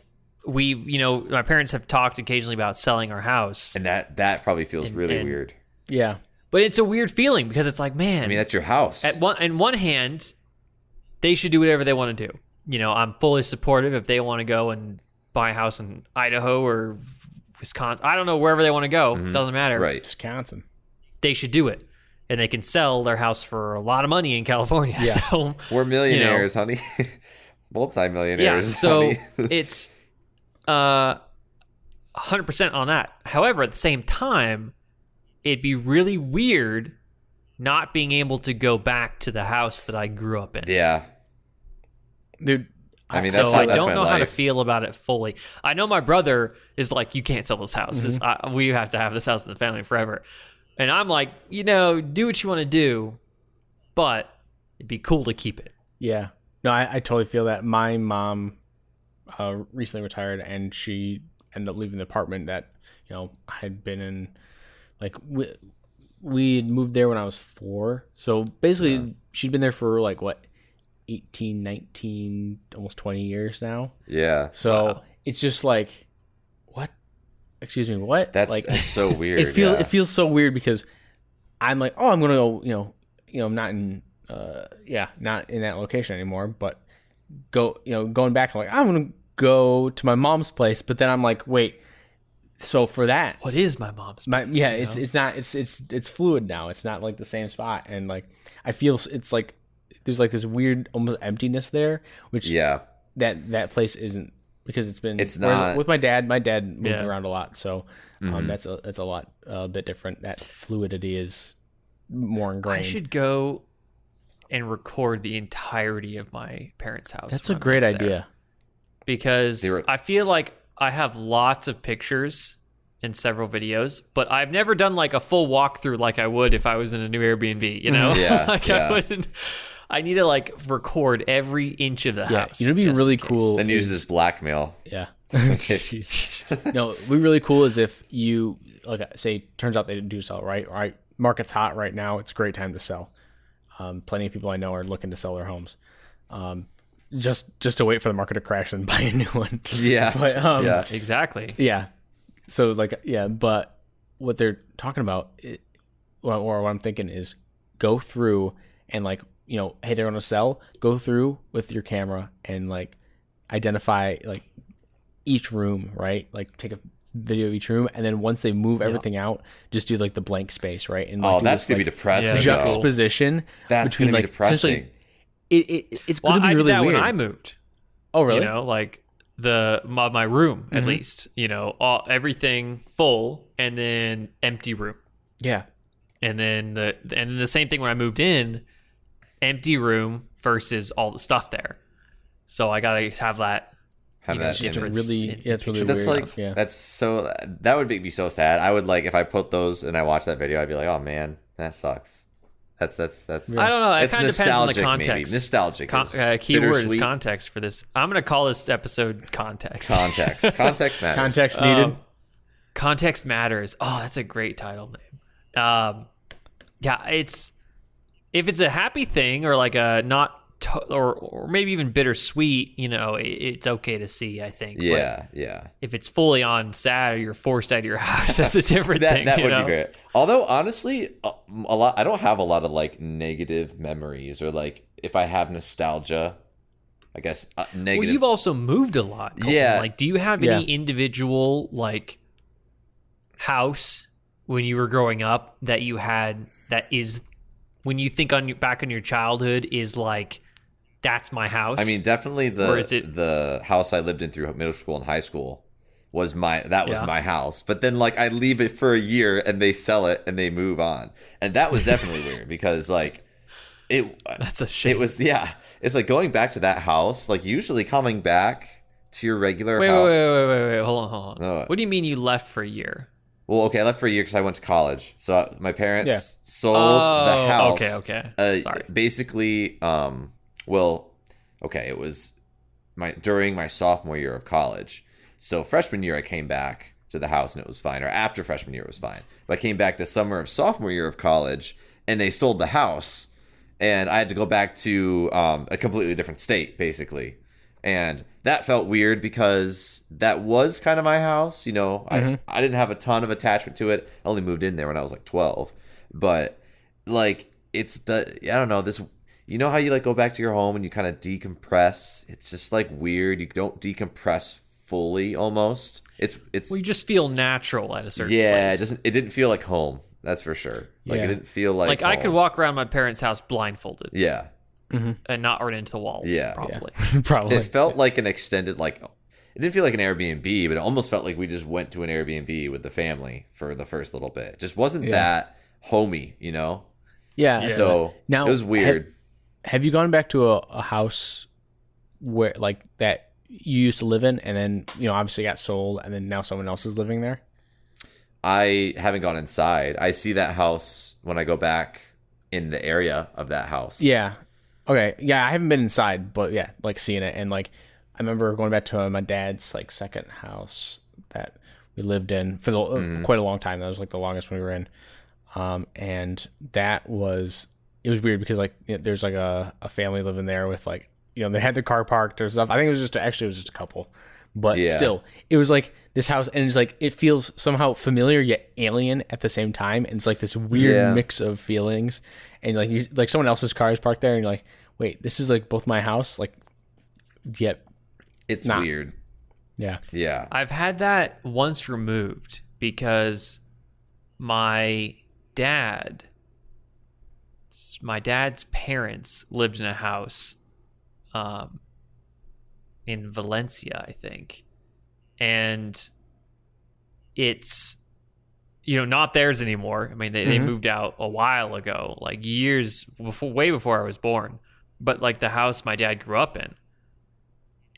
my parents have talked occasionally about selling our house, And that probably feels really and- weird. yeah. but it's a weird feeling because it's like, man, I mean, that's your house. on one hand, they should do whatever they want to do. I'm fully supportive if they want to go and buy a house in Idaho or Wisconsin. I don't know, wherever they want to go. Doesn't matter. Right. Wisconsin. They should do it. And they can sell their house for a lot of money in California. Yeah. So, We're millionaires, honey. yeah. Multi-millionaires, So honey. it's 100% on that. However, at the same time, it'd be really weird not being able to go back to the house that I grew up in. Yeah. Dude, I mean, that's So how I that's don't my know how to life. feel about it fully. I know my brother is like, you can't sell this house. We have to have this house in the family forever. And I'm like, do what you want to do, but it'd be cool to keep it. yeah. No, I totally feel that. My mom recently retired, and she ended up leaving the apartment that I had been in. Like we had moved there when I was 4, so basically she'd been there for like what 18, 19, almost 20 years now. Yeah. So Wow. it's just like, what? excuse me, what? That's like it's so weird. it feels so weird because I'm like, oh, I'm gonna go, I'm not in not in that location anymore, but going back, I'm like, I'm gonna go to my mom's place, but then I'm like, wait, so for that, What is my mom's place? it's not, it's fluid now. It's not like the same spot, and like I feel it's like there's like this weird almost emptiness there, which that place isn't, because it's not with my dad. My dad moved Yeah. around a lot, so that's a lot a bit different. That fluidity is more ingrained. I should go and record the entirety of my parents' house. That's when a I'm great there. idea. Because I feel like I have lots of pictures and several videos, but I've never done like a full walkthrough like I would if I was in a new Airbnb, you know? Yeah, like yeah. I need to like record every inch of the house. You know, what'd be just really in case. cool. Then use this blackmail. Yeah. Jeez. No, what'd be really cool is if you like say turns out they didn't do sell right. Market's hot right now. It's a great time to sell. Plenty of people I know are looking to sell their homes. Just to wait for the market to crash and buy a new one. Yeah. But Yeah. Exactly. yeah. So but what they're talking about, or what I'm thinking is, go through and hey, they're going to sell. Go through with your camera and like identify like each room, right? Like take a video of each room, and then once they move everything out, just do like the blank space, right? And like, That's gonna be depressing. Yeah, though. juxtaposition. That's between, gonna be depressing. essentially, it's Well, going to be I really did that weird. when I moved. Oh, really? Like my room at least. Everything full and then empty room. Yeah. And then the same thing when I moved in, empty room versus all the stuff there. So I gotta have that. Have that it's image. It's really That's weird. like yeah. that's so that would make me so sad. I would like if I put those and I watch that video, I'd be like, oh man, that sucks. That's I don't know. It it's kind of depends on the nostalgic, context. maybe. Nostalgic. Keyword is bittersweet. context for this. I'm gonna call this episode context. Context. Context matters. Context needed. Context matters. Oh, that's a great title name. If it's a happy thing or like a not or maybe even bittersweet, it's okay to see, I think. Yeah, But yeah. if it's fully on sad or you're forced out of your house, that's a different thing. That would be great. Although honestly, a lot I don't have a lot of like negative memories, or like if I have nostalgia, I guess negative. Well, you've also moved a lot. Colton. Yeah. Like, do you have any individual like house when you were growing up that you had that is, when you think back on your childhood, is like, that's my house? I mean, definitely the house I lived in through middle school and high school was my house. But then like I leave it for a year and they sell it and they move on, and that was definitely weird because like that's a shame. It was It's like going back to that house. Like usually coming back to your regular wait, house. Wait. Hold on. No. What do you mean you left for a year? Well, okay, I left for a year because I went to college. So my parents sold the house. Okay. Sorry. Basically, it was during my sophomore year of college. So freshman year, I came back to the house and it was fine. Or after freshman year, it was fine. But I came back the summer of sophomore year of college, and they sold the house, and I had to go back to a completely different state, basically. And that felt weird because that was kind of my house. I didn't have a ton of attachment to it. I only moved in there when I was like 12. But like I don't know, this, how you like go back to your home and you kind of decompress? It's just like weird. You don't decompress fully almost. It's well, you just feel natural at a certain place. It didn't feel like home. That's for sure. Like it didn't feel like I home. could walk around my parents' house blindfolded. Yeah. And not run into walls. Yeah. Probably. Yeah. Probably. It felt like an extended, like, it didn't feel like an Airbnb, but it almost felt like we just went to an Airbnb with the family for the first little bit. It just wasn't that homey, Yeah. So now, it was weird. Have you gone back to a house where like that you used to live in, and then obviously got sold, and then now someone else is living there? I haven't gone inside. I see that house when I go back in the area of that house. Yeah. Okay. Yeah, I haven't been inside, but yeah, like seeing it, and like I remember going back to my dad's like second house that we lived in for quite a long time. That was like the longest one we were in, and it was weird because like there's like a family living there with like they had their car parked or stuff. I think it was just a couple, but Yeah. still, it was like this house, and it's like it feels somehow familiar yet alien at the same time, and it's like this weird Yeah. mix of feelings, and like like someone else's car is parked there, and you're like, wait, this is like both my house, like, yet, It's Nah. weird. yeah, Yeah. I've had that once removed because my dad's parents lived in a house in Valencia, I think. And it's, not theirs anymore. I mean, they moved out a while ago, like years before, way before I was born. But like the house my dad grew up in.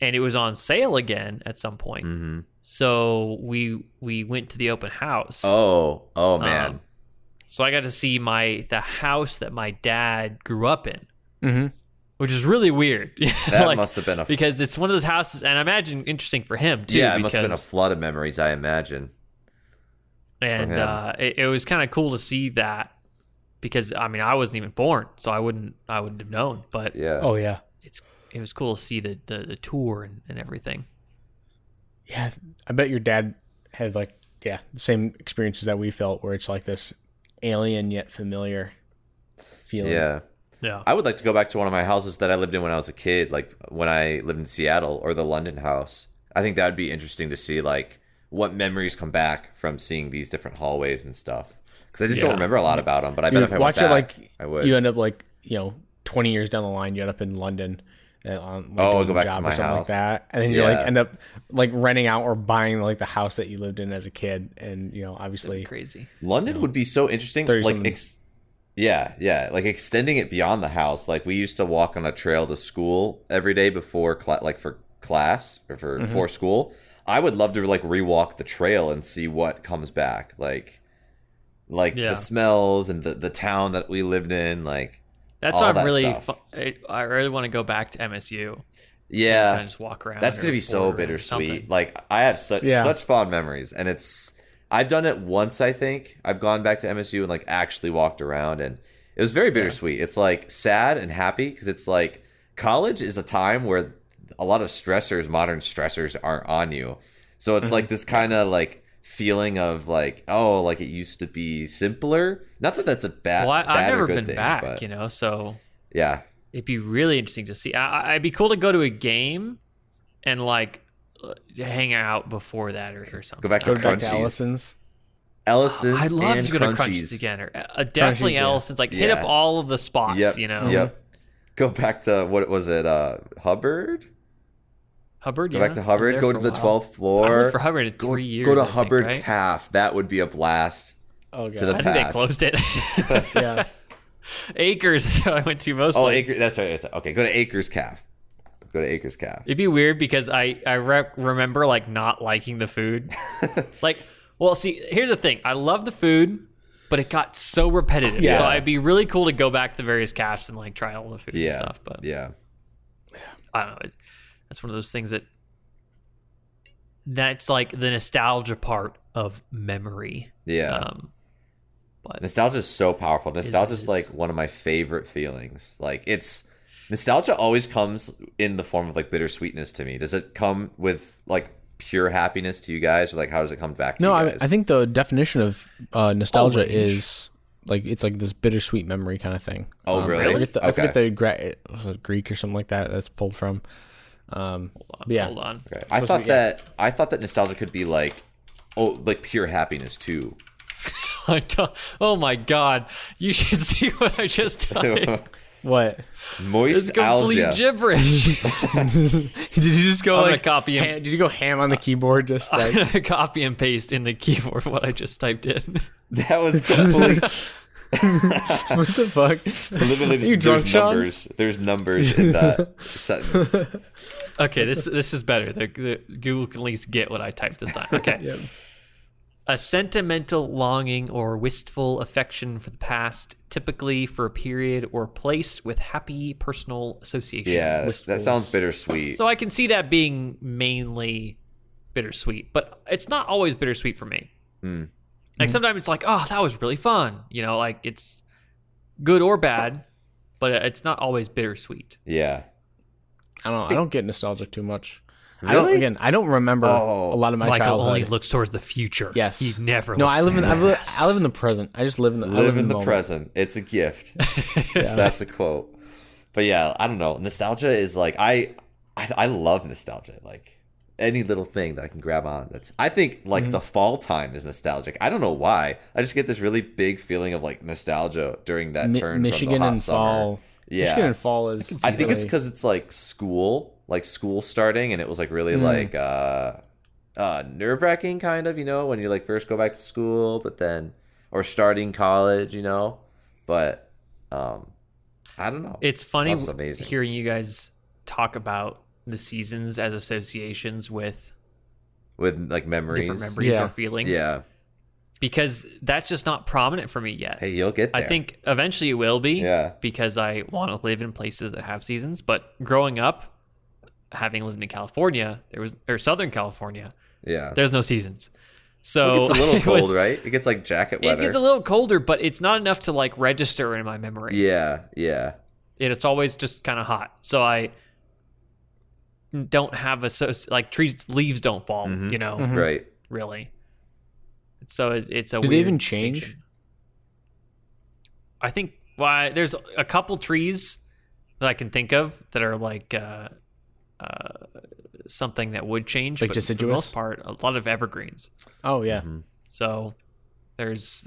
And it was on sale again at some point. Mm-hmm. So we went to the open house. Oh man. So I got to see the house that my dad grew up in, mm-hmm. which is really weird. That must have been a because it's one of those houses, and I imagine interesting for him too. yeah. It must have been a flood of memories, I imagine. And it was kind of cool to see that because I mean I wasn't even born, so I wouldn't have known. But Yeah. Oh yeah, it was cool to see the tour and everything. yeah. I bet your dad had like the same experiences that we felt, where it's like this alien yet familiar feeling. Yeah. Yeah. I would like to go back to one of my houses that I lived in when I was a kid, like when I lived in Seattle, or the London house. I think that would be interesting to see, like, what memories come back from seeing these different hallways and stuff. Because I just don't remember a lot about them. But I bet if I watch went it, back, like I would. you end up like 20 years down the line, you end up in London. On, I'll doing go a back to job my or something house. like that, and then you like Yeah. end up like renting out or buying like the house that you lived in as a kid, and obviously Crazy. London would be so interesting. 30-something. Like, yeah, like extending it beyond the house. Like we used to walk on a trail to school every day before, for class or for school. I would love to like rewalk the trail and see what comes back. Like the smells and the town that we lived in. Like That's all why I'm that really. stuff. I really want to go back to MSU. Yeah, Kind of just walk around. that's gonna be so or bittersweet. something. Like I have such fond memories, and I've done it once. I think I've gone back to MSU and like actually walked around, and it was very bittersweet. It's like sad and happy because it's like college is a time where a lot of modern stressors aren't on you. So it's like this kind of like feeling of like, oh, like it used to be simpler. Not that that's a bad. Well, I've bad or never good been thing, back, but, so yeah. it'd be really interesting to see. It'd be cool to go to a game and like hang out before that or something. Go back go to back to Ellison's. Ellison's. I'd love and to go to Crunchies. Crunchies again, or definitely Crunchies, yeah. Ellison's. Like hit Yeah. up all of the spots, Yep. Yep. Yep. Go back to what was it? Hubbard. Hubbard. Go back to Hubbard. Go to the 12th I floor. lived for Hubbard in 3 years. Go to I think, Hubbard right? Calf. That would be a blast. Oh god, to the I think they past. closed it. yeah. Acres is what I went to mostly. Oh, Acres. That's right. Okay, go to Acres Calf. Go to Acres Calf. It'd be weird because I remember like not liking the food. Like, well, see, here's the thing. I love the food, but it got so repetitive. Yeah. So it'd be really cool to go back to the various calves and like try all the food and Yeah. stuff. But Yeah. I don't know. That's one of those things that's like the nostalgia part of memory. Yeah. But Nostalgia is so powerful. Nostalgia is is. like one of my favorite feelings. Like nostalgia always comes in the form of like bittersweetness to me. Does it come with like pure happiness to you guys, or like how does it come back to No, you guys? I think the definition of nostalgia range. is like it's like this bittersweet memory kind of thing. Oh, really? I forget was it Greek or something like that. That's pulled from. Yeah. hold on. Okay. I thought that nostalgia could be like pure happiness too. Oh my god! You should see what I just typed. What? It's Moist complete algae. gibberish. Did you just go I'm gonna like copy him. did you go ham on the keyboard just I'm like? gonna copy and paste in the keyboard what I just typed in. That was complete. What the fuck? Literally, You drunk, there's Sean? numbers. There's numbers in that sentence. Okay, this is better. The Google can at least get what I typed this time. Okay. Yeah. A sentimental longing or wistful affection for the past, typically for a period or place with happy personal association. Yes, that Wistful. sounds bittersweet. So I can see that being mainly bittersweet, but it's not always bittersweet for me. Like sometimes it's like, oh, that was really fun. Like it's good or bad, but it's not always bittersweet. Yeah. I don't know. I don't get nostalgic too much. Really? I don't remember Oh. a lot of my Michael childhood. only looks towards the future. Yes. He never. No, looks I live in to the past. I live in the present. I just live in the Live in the moment. present. It's a gift. Yeah. That's a quote. But yeah, I don't know. Nostalgia is like I love nostalgia. Like any little thing that I can grab on. I think like the fall time is nostalgic. I don't know why. I just get this really big feeling of like nostalgia during that turn Michigan from the hot and summer. fall. Yeah. Michigan and fall is. I think it's because it's like school starting, and it was like really like nerve wracking kind of, when you like first go back to school, but then or starting college, But I don't know. It's funny Stuff's amazing. hearing you guys talk about the seasons as associations with With like memories. different memories Yeah. or feelings. Yeah. Because that's just not prominent for me yet. Hey, you'll get there. I think eventually it will be. Yeah. Because I want to live in places that have seasons. But growing up, having lived in California, Southern California, Yeah. there's no seasons. So It gets a little it was- cold, right? It gets like jacket It weather. gets a little colder, but it's not enough to like register in my memory. Yeah. Yeah. It's always just kind of hot. So I don't have leaves don't fall, Mhm. Right. really. So it's a Did weird they even change? distinction. I think there's a couple trees that I can think of that are like something that would change, Like but for the deciduous? most part, a lot of evergreens. Oh yeah. So there's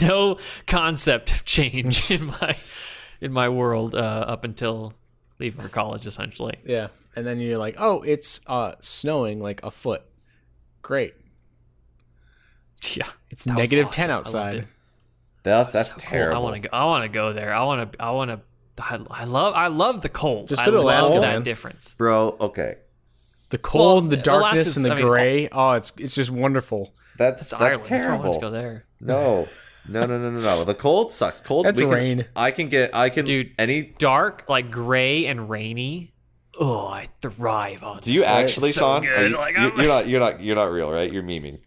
no concept of change in my world up until leaving for college, essentially. Yeah. And then you're like, oh, it's snowing like a foot. Great. Yeah, It's that was negative awesome. 10 I loved outside. it. That's So cool. terrible. I want to go there. I want to. I love the cold. Just I go to love Alaska, that man. difference. Bro, okay. The cold, the Well, darkness, Alaska's- and the I mean, gray. Oh, it's just wonderful. It's Ireland. That's why I terrible. want to go there. No. No. The cold sucks. Cold. That's rain. I can Dude. any. Dark, like gray and rainy. Oh, I thrive on. Do you actually, so Sean? good. Are you, Like, you're not real, right? You're memeing.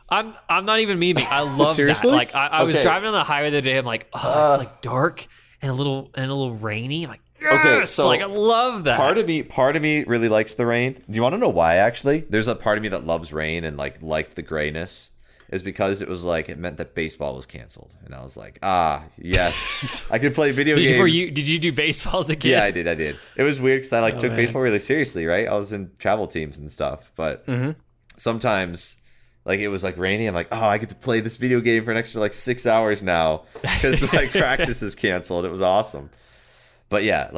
I'm not even memeing. I love Seriously? that. Like I was Okay. driving on the highway the other day. I'm like, oh, it's like dark and a little rainy. I'm like, yes! Okay, so like I love that. Part of me really likes the rain. Do you want to know why? Actually, there's a part of me that loves rain and liked the grayness. Is because it meant that baseball was canceled, and I was like, yes, I could play video games. Did you do baseball as a kid? Yeah, I did. It was weird because I took man. baseball really seriously, right? I was in travel teams and stuff, but sometimes it was rainy. I'm like, oh, I get to play this video game for an extra 6 hours now because practice is canceled. It was awesome. But yeah,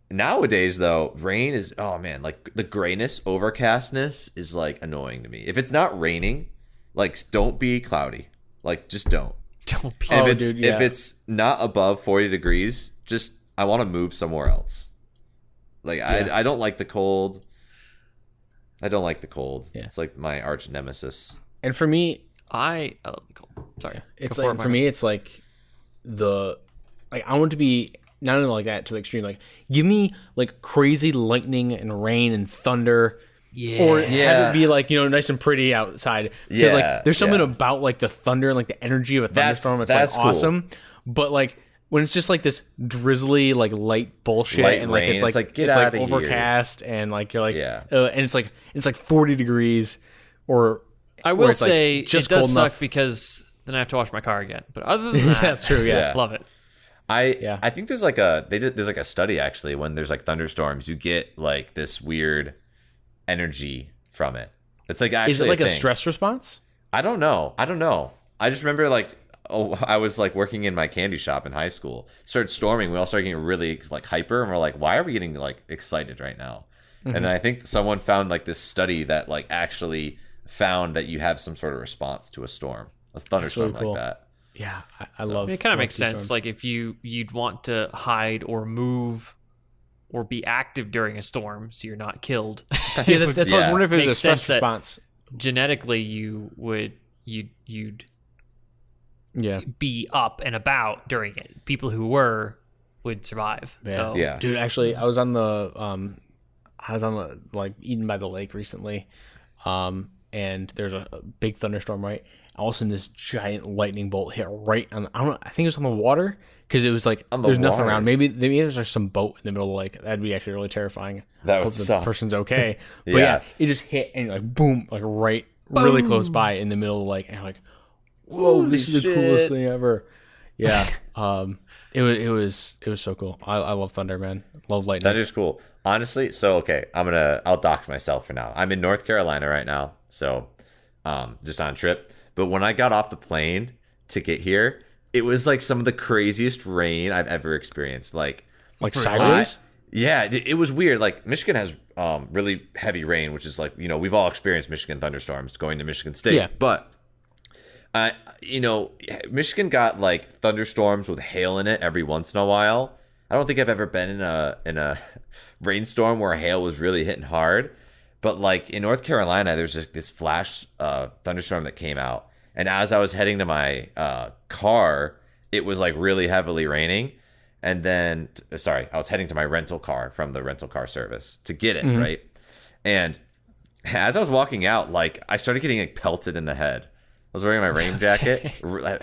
nowadays though, rain is, oh man, the grayness, overcastness is annoying to me. If it's not raining, don't be cloudy. Just don't. Don't be. And Oh, if it's not above 40 degrees, I want to move somewhere else. I don't like the cold. I don't like the cold. Yeah. It's my arch nemesis. And for me, I love the cold. Sorry. it's Go for it, for Michael. me, it's I want to be not only like that to the extreme. Give me crazy lightning and rain and thunder. Yeah. Or Yeah. have it be nice and pretty outside. Because Yeah, there's something yeah. about the thunder and the energy of a That's- thunderstorm. It's that's cool. awesome. But when it's just this drizzly light bullshit Light and rain, it's it's get outta here. overcast and you're Yeah. and it's 40 degrees or I where will it's, say just it does cold suck enough. because then I have to wash my car again. But other than that, That's true. Yeah. Yeah. love it. I think there's there's a study actually when there's thunderstorms, you get this weird energy from it. It's actually Is it a thing. stress response? I don't know. I just remember I was working in my candy shop in high school. It started storming. We all started getting really hyper, and we're like, why are we getting excited right now? And then I think someone found this study that actually found that you have some sort of response to a storm, a thunderstorm really cool. like that. Yeah, I love. It kind of love makes these sense. storms. If you'd want to hide or move or be active during a storm, so you're not killed. Yeah, It would- that's what I was yeah. wondering if it was a Makes stress sense that- response. genetically you'd Yeah, be up and about during it. People who would survive. Yeah. So Yeah. dude. Actually, I was on the Eden by the Lake recently, and and there's a big thunderstorm, right? All of a sudden, this giant lightning bolt hit right on. I don't know. I think it was on the water because it was like there's nothing around. Maybe there's like some boat in the middle of the lake. That'd be actually really terrifying. That would Hope suck. the person's okay. But yeah, it just hit and like boom, like right, really close by in the middle of the lake, and I'm like, whoa, this is the coolest thing ever. Yeah. It was so cool. I love thunder, man. Love lightning. Thunder's cool. Honestly, so okay, I'll dox myself for now. I'm in North Carolina right now, so just on a trip. But when I got off the plane to get here, it was like some of the craziest rain I've ever experienced. Like sideways? Yeah, it was weird. Like Michigan has really heavy rain, which is like, we've all experienced Michigan thunderstorms going to Michigan State. Yeah. But Michigan got like thunderstorms with hail in it every once in a while. I don't think I've ever been in a rainstorm where hail was really hitting hard. But like in North Carolina, there's this flash thunderstorm that came out, and as I was heading to my car, it was like really heavily raining. And then, I was heading to my rental car from the rental car service to get it, right? And as I was walking out, like I started getting like pelted in the head. I was wearing my rain jacket.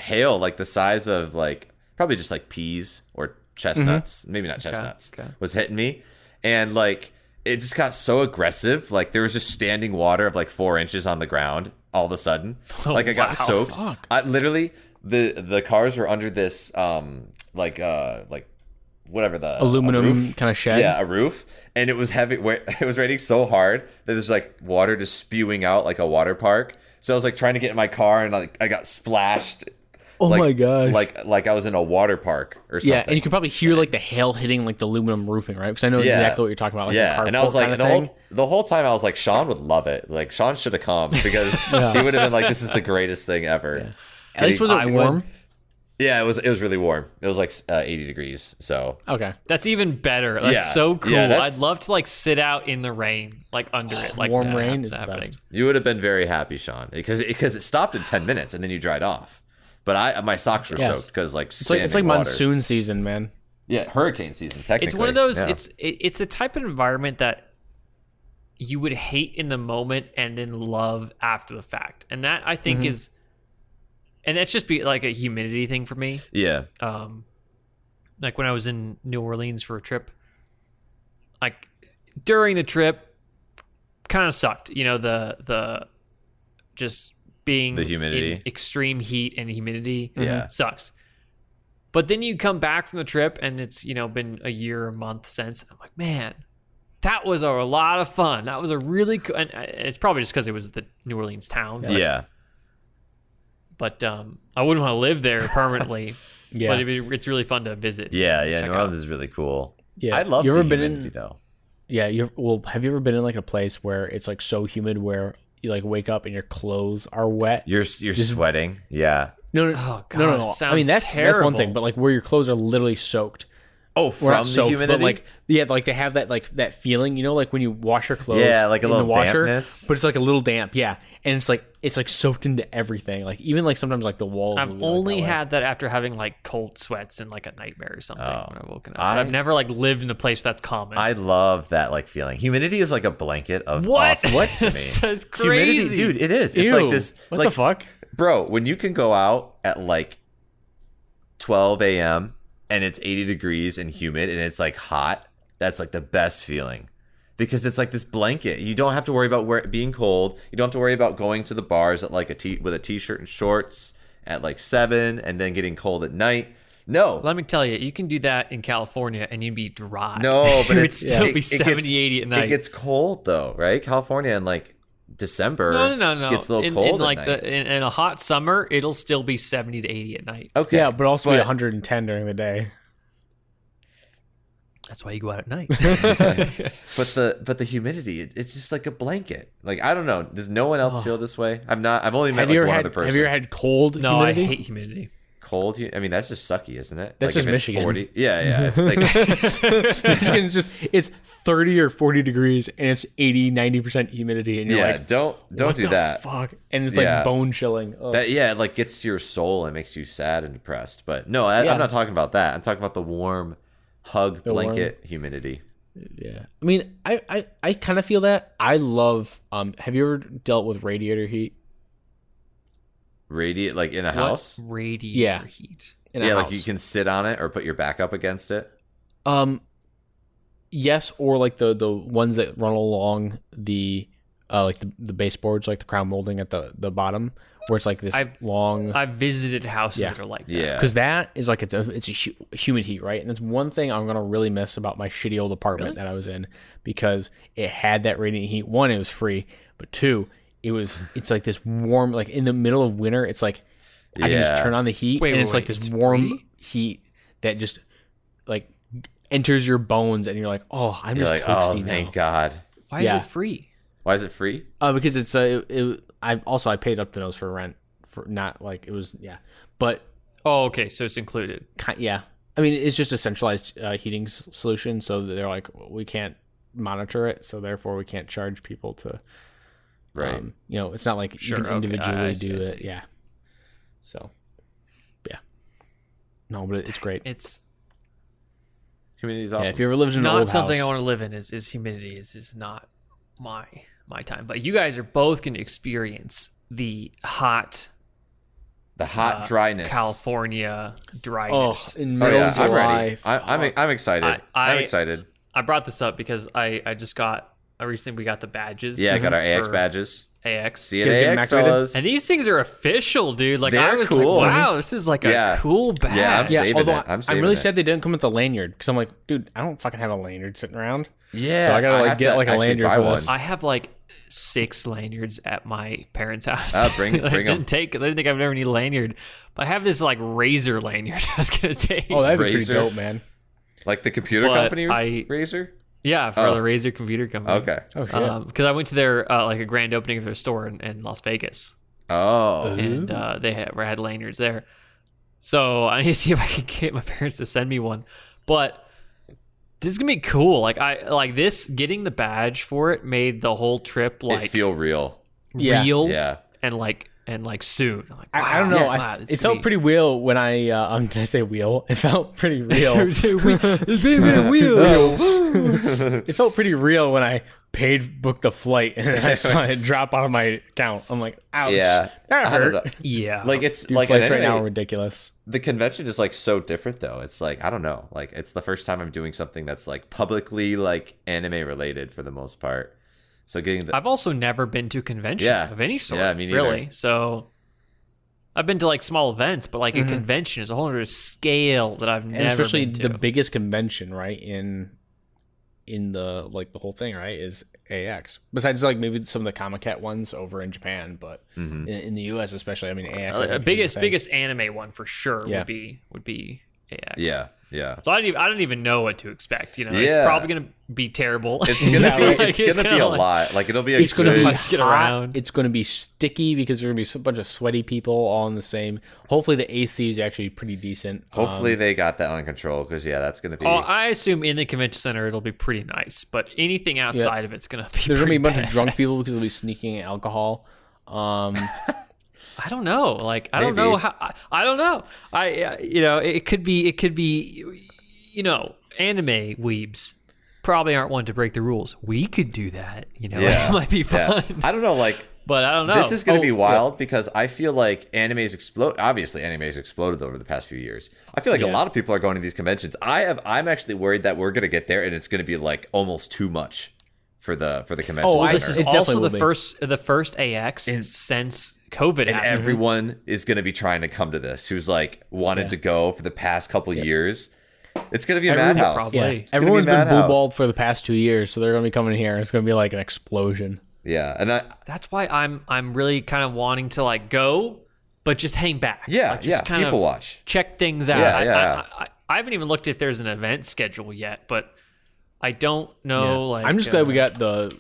Hail like the size of like probably just like peas or chestnuts, maybe not chestnuts, was hitting me, and like it just got so aggressive. Like there was just standing water of like 4 inches on the ground all of a sudden. Like I got soaked. I literally the cars were under this like whatever the aluminum kind of shed. Yeah, a roof, and it was heavy. It was raining so hard that there's like water just spewing out like a water park. So I was like trying to get in my car, and like I got splashed. Oh like, my god! Like I was in a water park or something. Yeah, and you can probably hear like the hail hitting like the aluminum roofing, right? Because I know exactly what you're talking about. Like yeah, and I was like, the whole time I was like, Sean would love it. Like Sean should have come because he would have been like, this is the greatest thing ever. Yeah. At least was it warm? Yeah, it was really warm. It was like 80 degrees. So okay, that's even because that's so cool. Yeah, I'd love to like sit out in the rain, like under it, like warm rain is the best. You would have been very happy, Sean, because it stopped in 10 minutes and then you dried off. But my socks were soaked because like it's like water. monsoon season, man. Yeah, hurricane season. Technically, it's one of those. Yeah. It's the type of environment that you would hate in the moment and then love after the fact, and that I think is. And that's just be like a humidity thing for me. Yeah. Like when I was in New Orleans for a trip, like during the trip, kind of sucked. The just being the humidity, in extreme heat and humidity. Yeah, sucks. But then you come back from the trip and it's been a year, a month since. I'm like, man, that was a lot of fun. That was a really cool. And it's probably just because it was the New Orleans town. Yeah. But I wouldn't want to live there permanently. Yeah. But it's really fun to visit. Yeah. New Orleans is really cool. Yeah. I love the humidity, though. Yeah. Have you ever been in like a place where it's like so humid where you like wake up and your clothes are wet? You're sweating. Yeah. No. Oh, God, no. I mean, that's one thing, but like where your clothes are literally soaked. Oh, from the humidity? But like they have that feeling, like when you wash your clothes, like a in little the washer, dampness. but it's like a little damp, yeah, and it's like soaked into everything, like even like sometimes like the walls. I've only had that after having like cold sweats and like a nightmare or something when I've woken up. I've never like lived in a place that's common. I love that like feeling. Humidity is like a blanket of awesomeness to me. It's crazy, humidity, dude. It is. It's Ew, like this. What like, the fuck, bro? When you can go out at like 12 a.m. and it's 80 degrees and humid and it's like hot, that's like the best feeling because it's like this blanket. You don't have to worry about being cold. You don't have to worry about going to the bars at like with a t-shirt and shorts at like 7 and then getting cold at night. No. Let me tell you, you can do that in California and you'd be dry. No, but it would still be 70, 80 at night. It gets cold though, right? California in like December no. gets a little cold like at night. In a hot summer, it'll still be 70 to 80 at night. Okay. Yeah, but also be 110 during the day. That's why you go out at night. But the humidity, it's just like a blanket. Like I don't know. Does no one else feel this way? I've only met like one other person. Have you ever had cold humidity? I hate humidity. Cold? I mean, that's just sucky, isn't it? That's like just Michigan. 40, yeah. It's like, Michigan's it's 30 or 40 degrees and it's 80, 90% humidity. And you're like, don't do that. Fuck. And it's like bone chilling. That it like gets to your soul and makes you sad and depressed. But no, I'm not talking about that. I'm talking about the warm hug blanket humidity. Yeah. I mean, I kind of feel that. I love. Have you ever dealt with radiator heat? Radiate, like in a What house? radiator Yeah. heat? In a Yeah, house? like you can sit on it or put your back up against it. Yes, or like the ones that run along the like the baseboards, like the crown molding at the bottom, where it's like this long. I've visited houses Yeah. that are like that. Yeah. Because that is like it's a humid heat, right? And that's one thing I'm gonna really miss about my shitty old apartment Really? that I was in, because it had that radiant heat. One, it was free, but two, it's like this warm, like in the middle of winter, it's like I can just Yeah. turn on the heat, Wait, and wait, it's like wait, this it's warm free? heat that just like enters your bones, and you're like, oh, I'm You're just like, toasty oh, now. thank God. Why Yeah. is it free? Why is it free? Because it's I paid up the nose for rent for not like it was but Oh, okay, so it's included. yeah. I mean, it's just a centralized heating solution, so they're like, we can't monitor it, so therefore we can't charge people to, Right. it's not like Sure, you can okay, individually I see, do I it. see. Yeah. So, yeah. No, but it's great. It's Humidity's Yeah, awesome. if you ever lived in an not old something I house, want to live in. Is humidity is not my time. But you guys are both going to experience the hot the hot dryness. California oh, dryness. in Oh middle yeah, of I'm July, ready. I'm excited. I'm excited. I brought this up because I just got recently we got the badges. Yeah, I got our AX for badges. AX. See you You at guys getting AX, activated? fellas. And these things are official, dude. Like I They're was cool. like, wow, this is like Yeah. a cool badge. Yeah, I'm yeah, saving although it. I'm saving really it. sad they didn't come with the lanyard, because I'm like, dude, I don't fucking have a lanyard sitting around. Yeah, So I gotta, like, have get, to like, a actually lanyard buy for one. this. I have like 6 lanyards at my parents' house. Bring that I 'em. didn't take because I didn't think I'd ever need a lanyard. But I have this like Razer lanyard I was gonna take. Oh, that'd be pretty Razer? dope, man. Like the computer But company I- Razer? yeah, for Oh. the Razer computer company. Okay. Oh shit. Because I went to their like a grand opening of their store in Las Vegas, Oh. and they had lanyards there. So I need to see if I can get my parents to send me one. But this is gonna be cool. Like this getting the badge for it made the whole trip It like feel real. Yeah. real Yeah. and like soon. I'm like, I don't wow, know. wow, this It is felt gonna be- pretty real when I did I say wheel? It felt pretty real. It felt pretty real when I booked the flight and I saw it drop out of my account. I'm like, ouch. Yeah. That I don't hurt. know. Yeah. Like it's Dude, like flights an right now anime- are ridiculous. the convention is like so different though. It's like I don't know. Like it's the first time I'm doing something that's like publicly like anime related for the most part. So getting the I've also never been to a convention Yeah. of any sort. Yeah, me neither. really. So I've been to like small events, but like a convention is a whole other scale that I've And never especially been to. the biggest convention, right? In the like the whole thing, right, is AX. Besides like maybe some of the Comic-Cat ones over in Japan, but in the US especially, I mean AX. I think, is the thing. biggest anime one for sure Yeah. would be AX. yeah. Yeah. So I don't even know what to expect. You know, it's Yeah. probably gonna be terrible. It's gonna be Like, it's gonna be gonna, a like- lot. Like it'll be a It's going to be good- Let's get hot. around. It's going to be sticky because there's going to be a bunch of sweaty people all in the same. Hopefully, the AC is actually pretty decent. Hopefully they got that under control because yeah, that's gonna be Oh, I assume in the convention center it'll be pretty nice, but anything outside of it's gonna be. there's going to be a bunch pretty of drunk people because they'll be sneaking alcohol. I don't know. Like I don't Maybe. know how. I don't know. It could be. Anime weebs probably aren't one to break the rules. We could do that. yeah. It might be Yeah. fun. I don't know. Like But I don't know. this is gonna be Oh, wild because I feel like anime's explode. Obviously, anime's exploded over the past few years. I feel like a Yeah. lot of people are going to these conventions. I'm actually worried that we're gonna get there and it's gonna be like almost too much for the convention Oh, center. This is It also definitely the will be. first AX since COVID and happened. everyone is going to be trying to come to this who's like wanted to go for the past couple years. It's going to be a Everyone- madhouse. probably. Yeah, It's gonna be everyone's been madhouse. blue-balled for the past 2 years, so they're going to be coming here. And it's going to be like an explosion. Yeah, and That's why I'm really kind of wanting to like go, but just hang back. yeah, Like, just kind people of watch. check things out. Yeah, I, yeah. I haven't even looked if there's an event schedule yet, but I don't know. Like I'm just glad we got the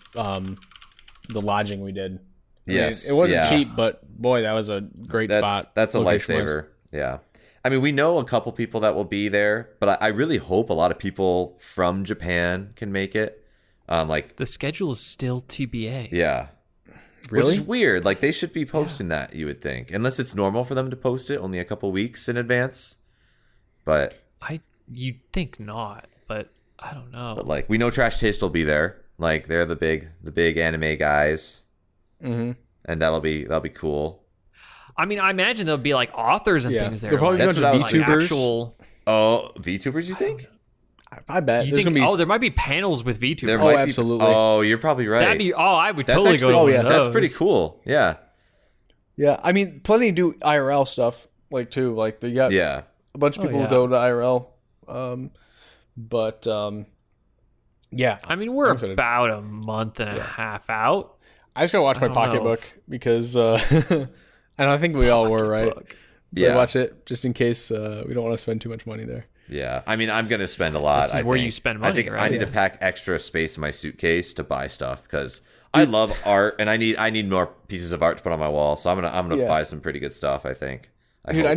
lodging we did. I mean, Yes, it wasn't yeah. cheap, but boy, that was a great spot. That's a location-wise. lifesaver. Yeah. I mean, we know a couple people that will be there, but I really hope a lot of people from Japan can make it. Like, the schedule is still TBA. yeah. Really? Which is weird. Like, they should be posting that, you would think. Unless it's normal for them to post it only a couple weeks in advance. But, You'd think not, but I don't know. But like we know Trash Taste will be there. Like they're the big anime guys, and that'll be cool. I mean, I imagine there'll be like authors and things there. There'll probably be a That's bunch of what I was VTubers. actual. Oh, VTubers, you think? I bet. You There's think? gonna be There might be panels with VTubers. There Oh, might be- absolutely. Oh, you're probably right. That'd be. Oh, I would That's totally actually, go. To one yeah. of That's those. pretty cool. Yeah. Yeah, I mean, plenty do IRL stuff like too. Like they got Yeah. a bunch of people yeah. who go to IRL, but yeah. I mean, we're I'm excited. about a month and a half out. I just gotta watch my I don't know. pocketbook because, and I think we all were right. Pocketbook. So Yeah. watch it just in case we don't want to spend too much money there. Yeah. I mean, I'm gonna spend a lot. This is I where think. you spend I money, think I right? need to pack extra space in my suitcase to buy stuff because I love art and I need more pieces of art to put on my wall. So I'm gonna Yeah. buy some pretty good stuff. I think. Dude, hope. I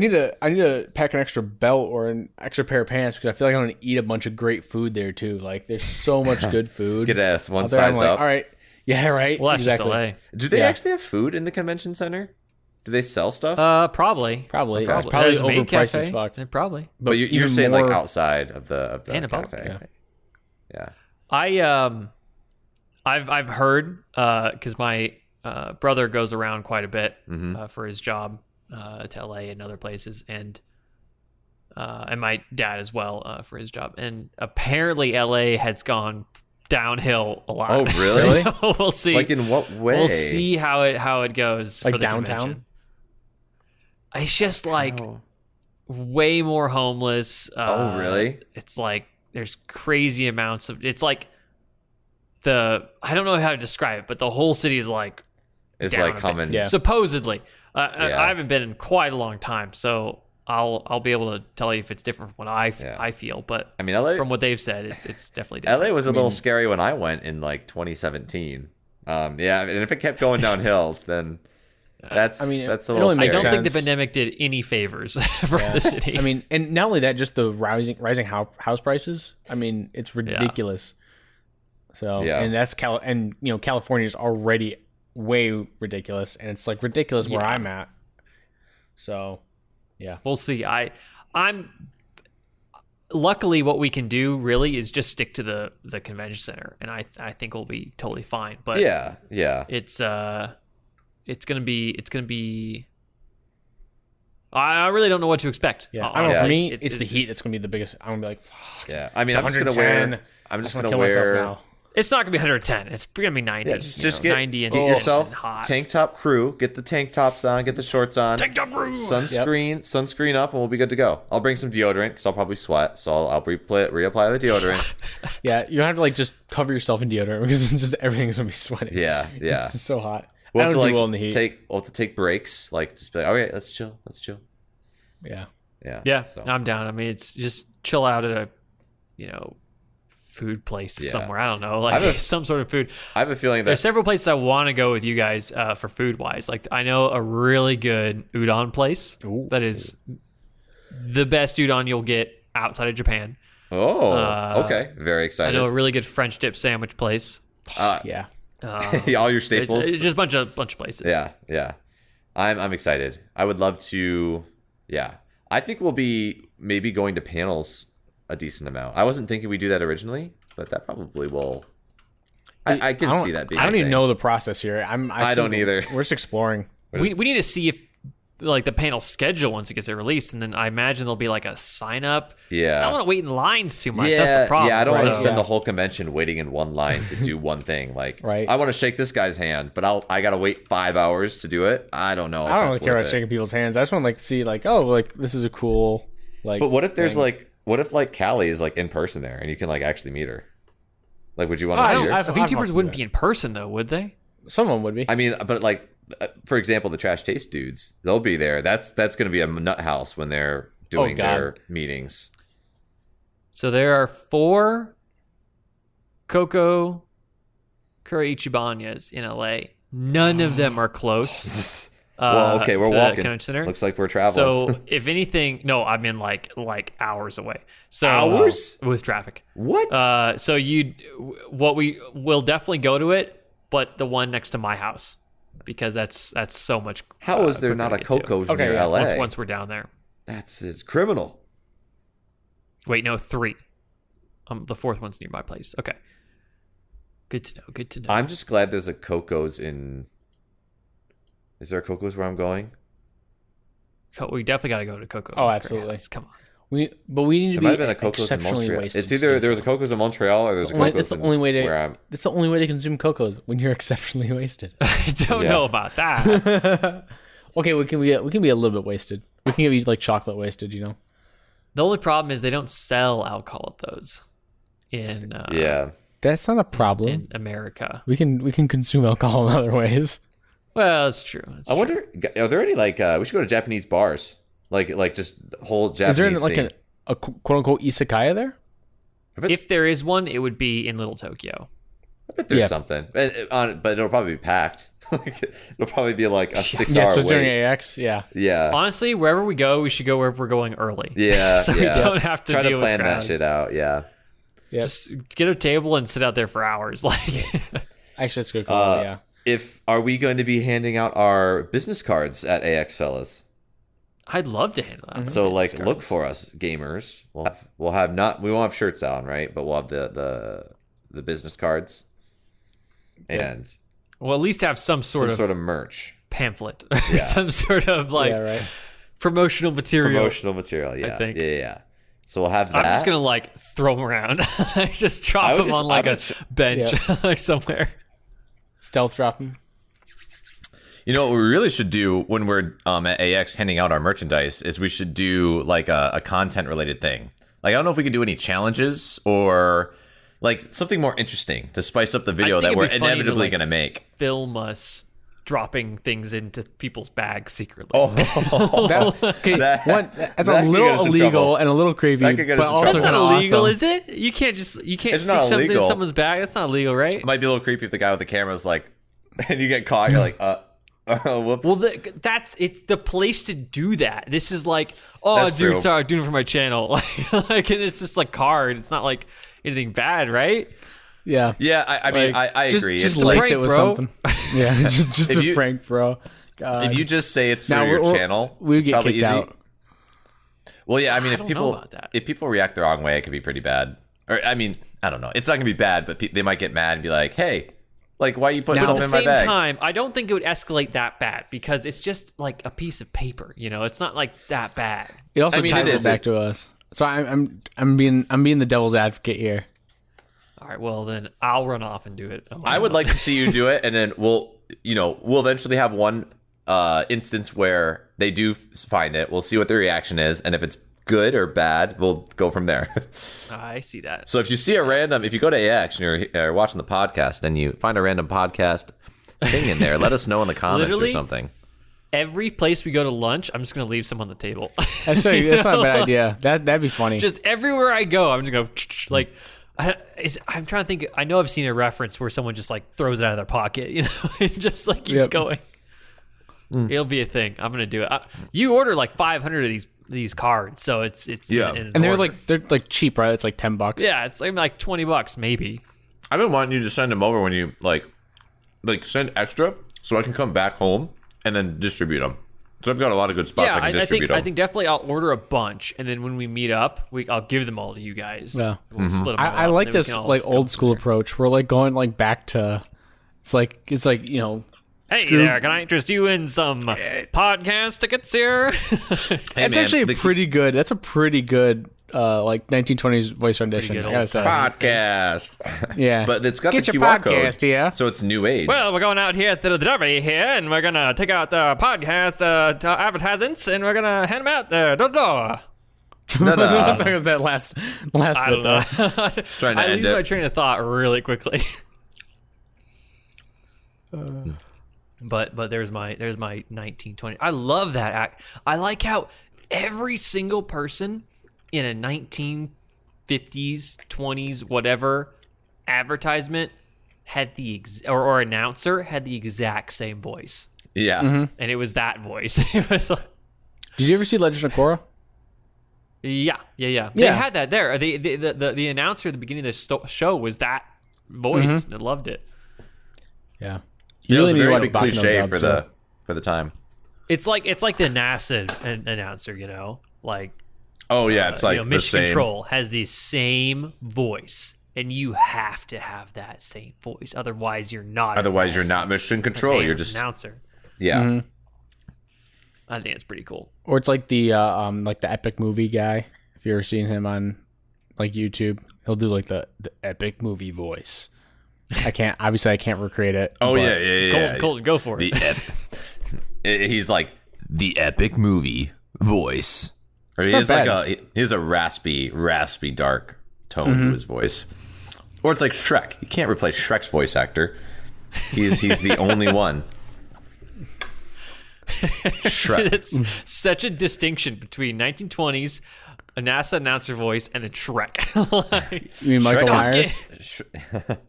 need to pack an extra belt or an extra pair of pants because I feel like I'm gonna eat a bunch of great food there too. Like there's so much good food. Get ass one out there. I'm size like, up. all right, yeah, right. Well, that's exactly. just LA. Do they Yeah. actually have food in the convention center? Do they sell stuff? Probably. Probably, Okay. it's probably There's a main overpriced cafe. as fuck. Probably. but you're even saying like more- outside of the And above, cafe. yeah. Yeah. I've heard because my brother goes around quite a bit Mhm. for his job to LA and other places, and my dad as well for his job. And apparently, LA has gone downhill a lot. Oh, really? So we'll see. Like in what way? We'll see how it goes. Like for the downtown? convention. It's just like Oh. way more homeless. Oh, really? It's like there's crazy amounts of. It's like I don't know how to describe it, but the whole city is like It's down a like bit. coming. Yeah. supposedly. Yeah. I haven't been in quite a long time, so I'll be able to tell you if it's different from what I Yeah. I feel. But I mean, LA. from what they've said, it's definitely different. LA was a little scary when I went in like 2017. Yeah, and if it kept going downhill, then that's I mean, that's a it little only I makes scary. don't think the sense. pandemic did any favors for the city. I mean, and not only that, just the rising house prices. I mean, it's ridiculous. So, Yeah. and that's California is already way ridiculous, and it's like ridiculous where Yeah. I'm at. So, yeah, We'll see. I'm luckily what we can do really is just stick to the convention center, and I think we'll be totally fine. But Yeah, yeah. it's gonna be. I really don't know what to expect. yeah. I don't know. For honestly. me, it's the heat that's gonna be the biggest. I'm gonna be like, fuck. Yeah, I mean, It's I'm just gonna 110. wear. I'm just I gonna wanna kill myself wear. now. It's not gonna be 110. It's gonna be 90. Yeah, just get 90 and, get and yourself hot. tank top crew. Get the tank tops on. Get the shorts on. Tank top crew. Sunscreen up, and we'll be good to go. I'll bring some deodorant because I'll probably sweat, so I'll reapply the deodorant. Yeah, you don't have to like just cover yourself in deodorant because it's just everything's gonna be sweaty. Yeah, yeah. It's just so hot. We'll I have don't to do well in the heat. we'll have to take breaks. Like just be like, okay, let's chill. Yeah. Yeah, Yeah, So. I'm down. I mean, it's just chill out at a, food place Yeah. somewhere. I don't know, I have like a- some sort of food. I have a feeling There's that several places I want to go with you guys for food wise. Like I know a really good udon place Ooh. that is the best udon you'll get outside of Japan. okay, very I excited. know a really good French dip sandwich place. Yeah. all your staples. It's just a bunch of places. Yeah. I'm excited. I would love to. Yeah, I think we'll be maybe going to panels a decent amount. I wasn't thinking we'd do that originally, but that probably will. I can don't- see that being. I don't a even thing. know the process here. I don't think either. We're just exploring. We need to see if like the panel schedule once it gets released, and then I imagine there'll be like a sign up. I don't want to wait in lines too much. That's the problem. Yeah, I don't want to So- spend the whole convention waiting in one line to do one thing. Like, Right. I want to shake this guy's hand, but I gotta wait 5 hours to do it. I don't know. if I don't that's really care worth about it. shaking people's hands. I just want to like see like, oh, like this is a cool like. But what if there's thing. what if Callie is like in person there and you can like actually meet her? Like, would you want to I see don't- her? I've VTubers wanted wouldn't that. be in person though, would they? Someone would be. I mean, but like, for example, the Trash Taste dudes, they'll be there. That's going to be a nut house when they're doing God. their meetings. So there are 4 Coco Kuraichibanyas in LA. None of them are close. Well, okay, we're to the walking. Convention Center. Looks like we're traveling. So if anything, no, I mean like hours away. So Hours? with traffic. What? So we'll definitely go to it, but the one next to my house because that's so much. How is there quicker not to a get to. Coco's Okay, near yeah, LA? Once we're down there. It's criminal. Wait, no, 3. The fourth one's near my place. Okay. Good to know. Good to know. I'm just glad there's a Coco's in. Is there a Coco's where I'm going? We definitely got to go to Coco. Oh, absolutely. Greyhounds. Come on. We need to There might be have been a Coco's in exceptionally Montreal. wasted. It's either there was a Coco's in Montreal or there's a Coco's That's the in only way to. where I'm. That's the only way to consume cocos when you're exceptionally wasted. I don't Yeah. know about that. Okay, we can be a little bit wasted. We can be like chocolate wasted, you know. The only problem is they don't sell alcohol at those in Yeah. That's not a problem. in America. We can consume alcohol in other ways. Well, it's true. It's I true. wonder, are there any like we should go to Japanese bars, like just whole Japanese. Is there like theme. a quote unquote izakaya there? If there is one, it would be in Little Tokyo. I bet there's Yeah. something, but it'll probably be packed. It'll probably be like a 6 Yes, hour but during wait. AX, yeah. Yeah. Honestly, wherever we go, we should go wherever we're going early. Yeah. so yeah. we don't have to try deal to plan with that crowds. shit out. Yeah. Yep. Just get a table and sit out there for hours. Like, Actually, that's a good call. Yeah. Are we going to be handing out our business cards at AX, fellas? I'd love to handle that. So like, Business look cards. for us, gamers. We'll have not. We won't have shirts on, right? But we'll have the business cards, and Well, at least have some sort some of merch, pamphlet or some sort of like Yeah, right. promotional material. promotional material. Yeah, think. yeah. So we'll have that. I'm just gonna like throw them around. Just I drop would them just- on like I a would bench like somewhere. Stealth dropping. You know what we really should do when we're at AX handing out our merchandise is we should do like a content related thing. Like I don't know if we can do any challenges or like something more interesting to spice up the video think that it'd we're be funny to, inevitably like, going to make. Film us dropping things into people's bags secretly. Oh, Okay, that's that a could get us little in illegal trouble. and a little creepy, That could get but us in also trouble. That's not kinda illegal, awesome. is it? You can't It's stick not something in illegal. someone's bag. That's not illegal, right? It might be a little creepy if the guy with the camera is like, and you get caught. You're like, whoops. Well, it's the place to do that. This is like, oh, That's dude, true. sorry, I'm doing it for my channel. Like, and it's just like card. It's not like anything bad, right? Yeah. yeah, I mean, like, I Just, agree. just It's lace like, it with bro. something. Yeah, just If a you- prank, bro. God. if you just say it's for Now, your we'll- channel, we would it's get probably kicked out. Well, yeah, I mean, I if don't know people about that. if people react the wrong way, it could be pretty bad. Or I mean, I don't know. It's not gonna be bad, but they might get mad and be like, "Hey, like, why you putting At something the in my same bag?" time, I don't think it would escalate that bad because it's just like a piece of paper. You know, it's not like that bad. It also I mean, ties it it is. back to us. So I'm being the devil's advocate here. All right, well then I'll run off and do it. on my I would own. like to see you do it, and then we'll eventually have one instance where they do find it. We'll see what the reaction is, and if it's good or bad, we'll go from there. I see that. So if you see if you go to AX and you're watching the podcast and you find a random podcast thing in there, let us know in the comments Literally? or something. Every place we go to lunch, I'm just gonna leave some on the table. That's not a bad idea. That'd be funny. Just everywhere I go, I'm just gonna like. I'm trying to think. I know I've seen a reference where someone just like throws it out of their pocket, you know, and just like keeps Yep. going. It'll be a thing. I'm gonna do it. You order like 500 of these cards, so it's Yeah. in an and they're order. like cheap, right? It's like $10. yeah, it's like $20 maybe. I've been wanting you to send them over when you like send extra, so I can come back home and then distribute them. So I've got a lot of good spots Yeah, I can I distribute think them. definitely I'll order a bunch, and then when we meet up, I'll give them all to you guys. Yeah. We'll split them all I up, like and then we this can all like go old school from there. approach. We're like going like back to it's like you know Hey Screw- there, can I interest you in some podcast tickets here? it's man, actually the- pretty good. That's a pretty good like 1920s voice rendition. good I gotta old say. Podcast. Yeah. But it's got Get the your QR podcast code, here. so it's new age. Well, we're going out here to the Derby here, and we're gonna take out the podcast advertisements, and we're gonna hand them out there. Door to door. no, I thought it was that last I bit don't though. know. Trying to I end lose my it. train of thought really quickly. But there's my 1920. I love that act. I like how every single person in a 1950s, 20s, whatever advertisement had or announcer had the exact same voice, Yeah. Mm-hmm. and it was that voice. It was like, Did you ever see Legend of Korra? yeah. They Yeah. had that there. The announcer at the beginning of the show was that voice. I loved it. Yeah. It was a need to very watch big Baccano cliche Job, for too. the time. It's like the NASA announcer, you know, like Oh yeah, it's like the Mission same. Control has the same voice, and you have to have that same voice. Otherwise, you're not. Otherwise, you're not Mission Control. You're just announcer. yeah. I think it's pretty cool. Or it's like the epic movie guy. If you've ever seen him on like YouTube, he'll do like the epic movie voice. I can't recreate it. Oh but- yeah. Colton, go for it. He's like the epic movie voice. Or he not has like bad. he has a raspy, dark tone to his voice. Or it's like Shrek. You can't replace Shrek's voice actor. He's the only one. Shrek. It's such a distinction between 1920s, a NASA announcer voice, and then Shrek. Like, You mean Michael Shrek- Myers?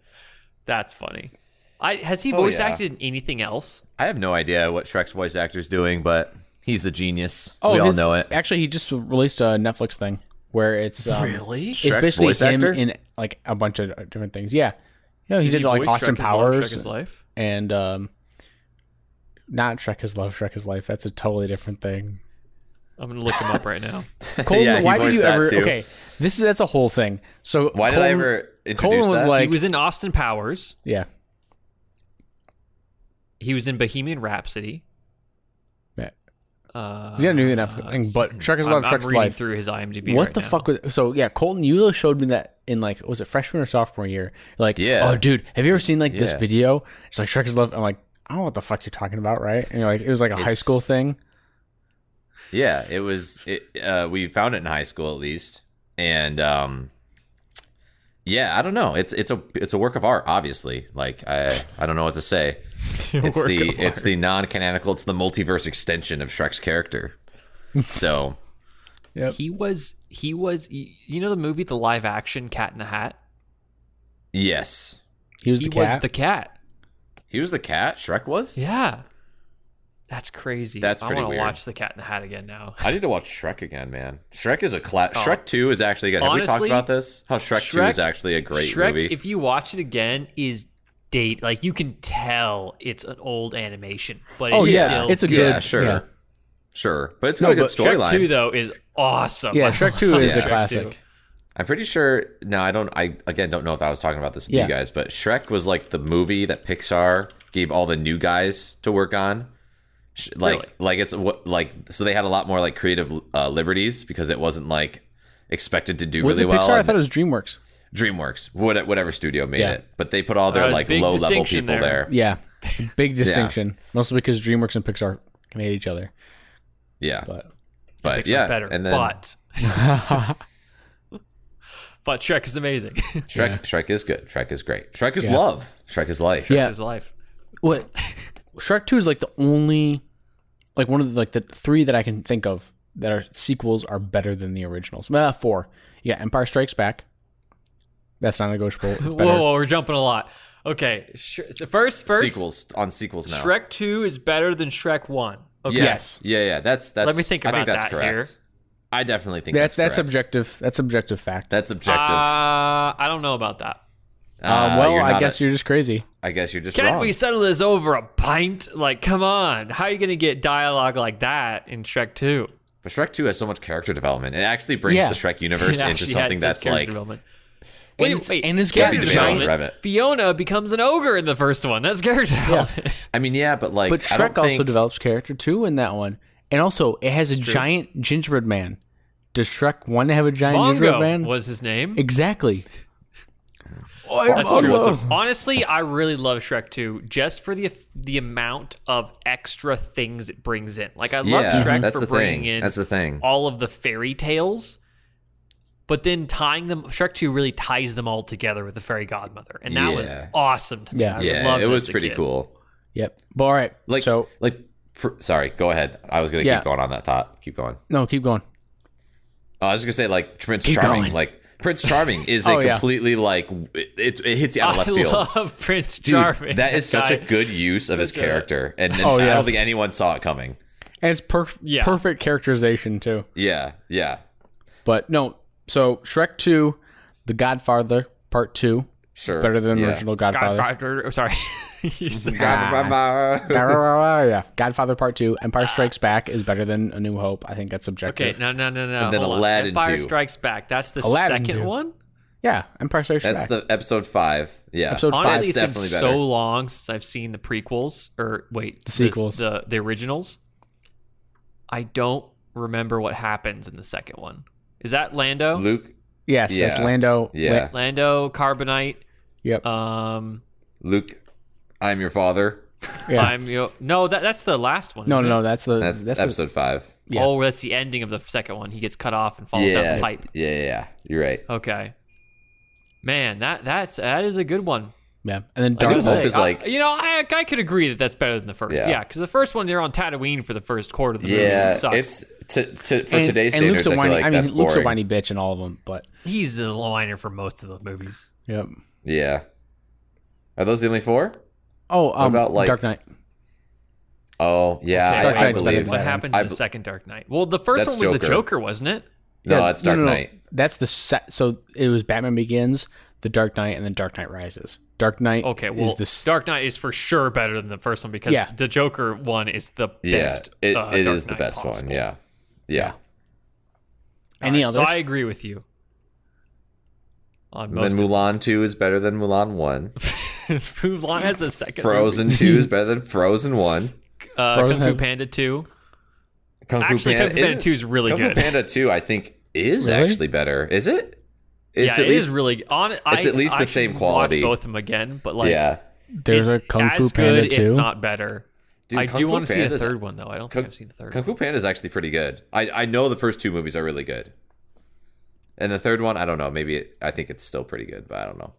that's funny. Has he voice yeah. acted in anything else? I have no idea what Shrek's voice actor's doing, but he's a genius. Oh, we all know it. Actually, he just released a Netflix thing where it's Really? it's Shrek's basically voice him actor? in like a bunch of different things. Yeah, he did like voice Austin Shrek is Love, Powers Shrek is Life? and not Shrek is Love, Shrek is Life. That's a totally different thing. I'm gonna look him up right now. Colton, Yeah, he why did voiced you that ever? too. Okay, that's a whole thing. So Why did I ever introduce Colton was that? like, He was in Austin Powers. yeah, He was in Bohemian Rhapsody. yeah. He's gonna do the Netflix thing, but Shrek is Love, I'm Shrek is reading Life. through his IMDb. What right the now. fuck was so? Yeah, Colton, you showed me that in like was it freshman or sophomore year? You're like, Yeah. oh dude, have you ever seen like this Yeah. video? It's like Shrek is Love. I'm like, I don't know what the fuck you're talking about, right? And you're like, it was like a high It's- school thing. Yeah, it was. We found it in high school at least, and yeah, I don't know. It's a work of art, obviously. Like I don't know what to say. It's the non-canonical. It's the multiverse extension of Shrek's character. So He was. You know the movie, the live action Cat in the Hat. yes, He was He the cat. was the cat. he was the cat. Shrek was. Yeah, that's crazy. That's pretty I want to weird. watch the Cat in the Hat again now. I need to watch Shrek again, man. Shrek is a Shrek 2 is actually good. Have we talked Honestly, about this? How Shrek 2 is actually a great Shrek, movie. if you watch it again, is date like you can tell it's an old animation, but Oh it's yeah, still it's a good. yeah, sure. Yeah, Sure. But it's got a good but Shrek storyline. 2 though is awesome. yeah I Shrek 2 love is a Shrek classic. 2. I'm pretty sure. No, I again don't know if I was talking about this with Yeah. you guys, but Shrek was like the movie that Pixar gave all the new guys to work on. Really? Like it's what like so they had a lot more like creative liberties because it wasn't like expected to do Was really it Pixar? well. I thought it was DreamWorks. DreamWorks, whatever studio made Yeah. it, but they put all their like big low level distinction people there. there. Yeah, big distinction. Mostly because DreamWorks and Pixar can hate each other. Yeah, But but Pixar's yeah, better. and then But Shrek is amazing. Shrek is good. Shrek is great. Shrek is Yeah. love. Shrek is life. Yeah. His life. what Shrek 2 is like the only, like one of the, like the three that I can think of that are sequels are better than the originals. 4. You got Empire Strikes Back. That's not negotiable. It's better. Whoa, we're jumping a lot. Okay, so first, Sequels now. Shrek 2 is better than Shrek 1. Okay. Yeah. Yes. Yeah. That's. Let me think I think about that's that correct. here. I definitely think That's correct. objective. That's objective fact. That's objective. I don't know about that. Well, you're I not guess you're just crazy. I guess you're just Can't wrong. we settle this over a pint? Like, come on. How are you going to get dialogue like that in Shrek 2? But Shrek 2 has so much character development. It actually brings Yeah. the Shrek universe It into actually something has that's character like. development. And it's got character the giant- development. Rabbit. Fiona becomes an ogre in the first one. That's character development. I mean, yeah, but like. But I don't Shrek also think- develops character too in that one. And also, it has a giant gingerbread man. Does Shrek want to have a giant gingerbread Mongo man? was his name. Exactly. That's Oh, true. whoa. Honestly, I really love Shrek 2 just for the amount of extra things it brings in. Like, I love Yeah, Shrek that's for the bringing thing. in That's the thing. all of the fairy tales, but then tying them. Shrek 2 really ties them all together with the fairy godmother, and that was Yeah. awesome to me. Yeah. I Yeah, loved it was as a pretty kid. cool. Yep. But all right. Like, So sorry, go ahead. I was gonna Yeah. keep going on that thought. Keep going. no, keep going. I was just gonna say like Prince Keep Charming. going. Like Prince Charming is Oh, a yeah. completely like it hits you out of left I field. love Prince Dude, Charming. that is such a guy. good use of his Such a- character, and Oh, I yes. don't think anyone saw it coming. And it's Yeah. perfect characterization too. Yeah, yeah, But no, so Shrek 2, The Godfather Part 2, sure. better than the Yeah. original Godfather. Godfather. Oh, sorry. Yeah. Godfather Part 2. Empire Strikes Back is better than A New Hope. I think that's subjective. Okay, no. And then Hold on. Aladdin Empire 2. Strikes Back. That's the Aladdin second 2. one? Yeah, Empire Strikes That's Back. the episode 5. Yeah. Episode five. Honestly, That's it's been definitely so better. long since I've seen the prequels, or wait, The sequels. the originals. I don't remember what happens in the second one. Is that Lando? Luke. Yes, Yeah. that's Lando. Yeah. Lando, Carbonite. Yep. Luke, I'm your father. Yeah. No, that's the last one. No, isn't no, it? that's That's episode 5. Yeah. Oh, that's the ending of the second one. He gets cut off and falls down the pipe. Yeah. You're right. Okay. Man, that is a good one. Yeah. And then I Dark New Knight. Hope is like, I could agree that that's better than the first. Yeah. Yeah, because the first one they're on Tatooine for the first quarter of the movie. yeah, It sucks. it's for And- today's and Luke's standards. a I whiny, feel like that's Luke's a boring. whiny bitch in all of them, but He's a whiner for most of the movies. yep. Yeah. Are those the only 4? Oh, about, like- Dark Knight. Oh, yeah. Okay. Dark I Knight's better believe. than What that. happened I in the be- second Dark Knight? Well, the first That's one was the Joker. Joker, wasn't it? No, it's Dark Knight. That's the set. So it was Batman Begins, The Dark Knight, and then Dark Knight Rises. Dark Knight. Okay, well, is the Dark Knight is for sure better than the first one because Yeah. the Joker one is the Yeah, best. it Dark is the Knight best possible. one. Yeah. any Alright, others? So I agree with you. On And most then Mulan 2 is better than Mulan 1. Mulan has a second. Frozen 2 is better than Frozen 1. Kung Frozen Fu has- Panda 2. Kung Fu Actually, Kung Fu Panda isn't- 2 is really Kung good. Fu Panda 2, I think, is Really? actually better. Is it? Yeah, It's it at least, is really on. it's at least the same quality. Watch both of them again, but like, yeah. There's a it's Kung Fu as Panda good, 2. if not better. Dude, I Kung do Fu want to see the Panda's- third one though. I don't think I've seen the third Kung one. Fu Panda is actually pretty good. I know the first 2 movies are really good. And the third one, I don't know. I think it's still pretty good, but I don't know.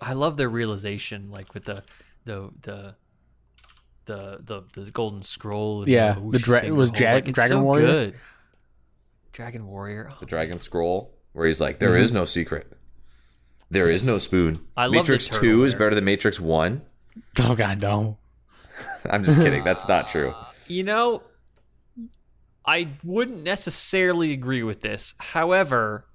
I love their realization, like with the golden scroll. And Yeah, the the Wuxi was finger hold. Jag- it's Dragon so Warrior? Good. Dragon Warrior. The Dragon Scroll, where he's like, "There is no secret. There is no spoon." I love the Matrix turtle 2 is there. better than Matrix 1. Oh God, no. I'm just kidding. That's not true. You know, I wouldn't necessarily agree with this. However,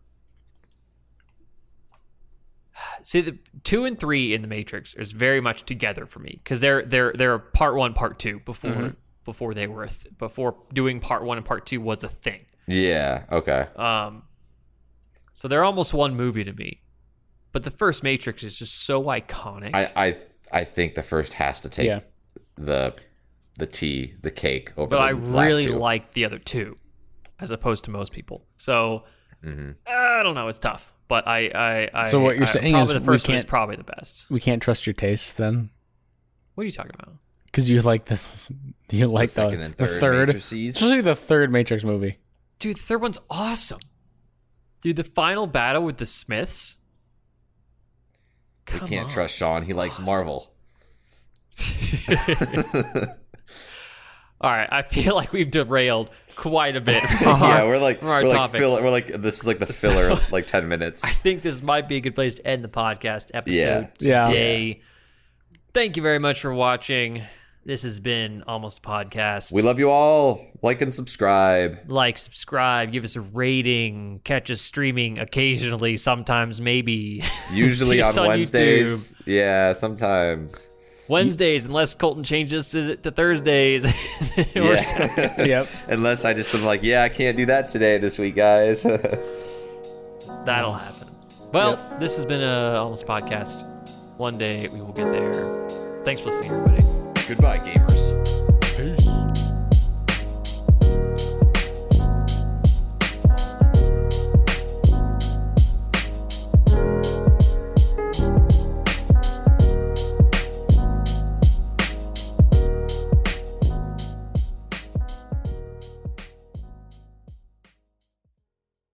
see, the 2 and 3 in the Matrix is very much together for me because they're part 1, part 2 before they were before doing part 1 and part 2 was a thing. Yeah. Okay. So they're almost one movie to me. But the first Matrix is just so iconic. I think the first has to take Yeah. the cake over. But the I last really 2. like the other 2, as opposed to most people. So Mm-hmm. I don't know. It's tough. But I So what you're saying probably is the first we one is can't- probably the best. We can't trust your tastes then, What are you talking about? because you like this. You like the second and the third third, Matrices. especially the third Matrix movie. Dude, the third one's awesome. Dude, the final battle with the Smiths. We Come can't on. trust Sean. He likes Marvel. All right, I feel like we've derailed quite a bit. Yeah, we're like From our we're like topics. we're like this is like the filler like 10 minutes. I think this might be a good place to end the podcast episode Yeah. today. Thank you very much for watching. This has been Almost a Podcast. We love you all. Like and subscribe. Like, subscribe, give us a rating, catch us streaming occasionally, sometimes, maybe. Usually See on us on Wednesdays. Yeah, sometimes. Wednesdays, unless Colton changes it to Thursdays. Or Yeah. Yep. Unless I just am like, yeah, I can't do that today this week, guys. That'll happen. Well, this has been a Almost Podcast. One day we will get there. Thanks for listening, everybody. Goodbye, gamers.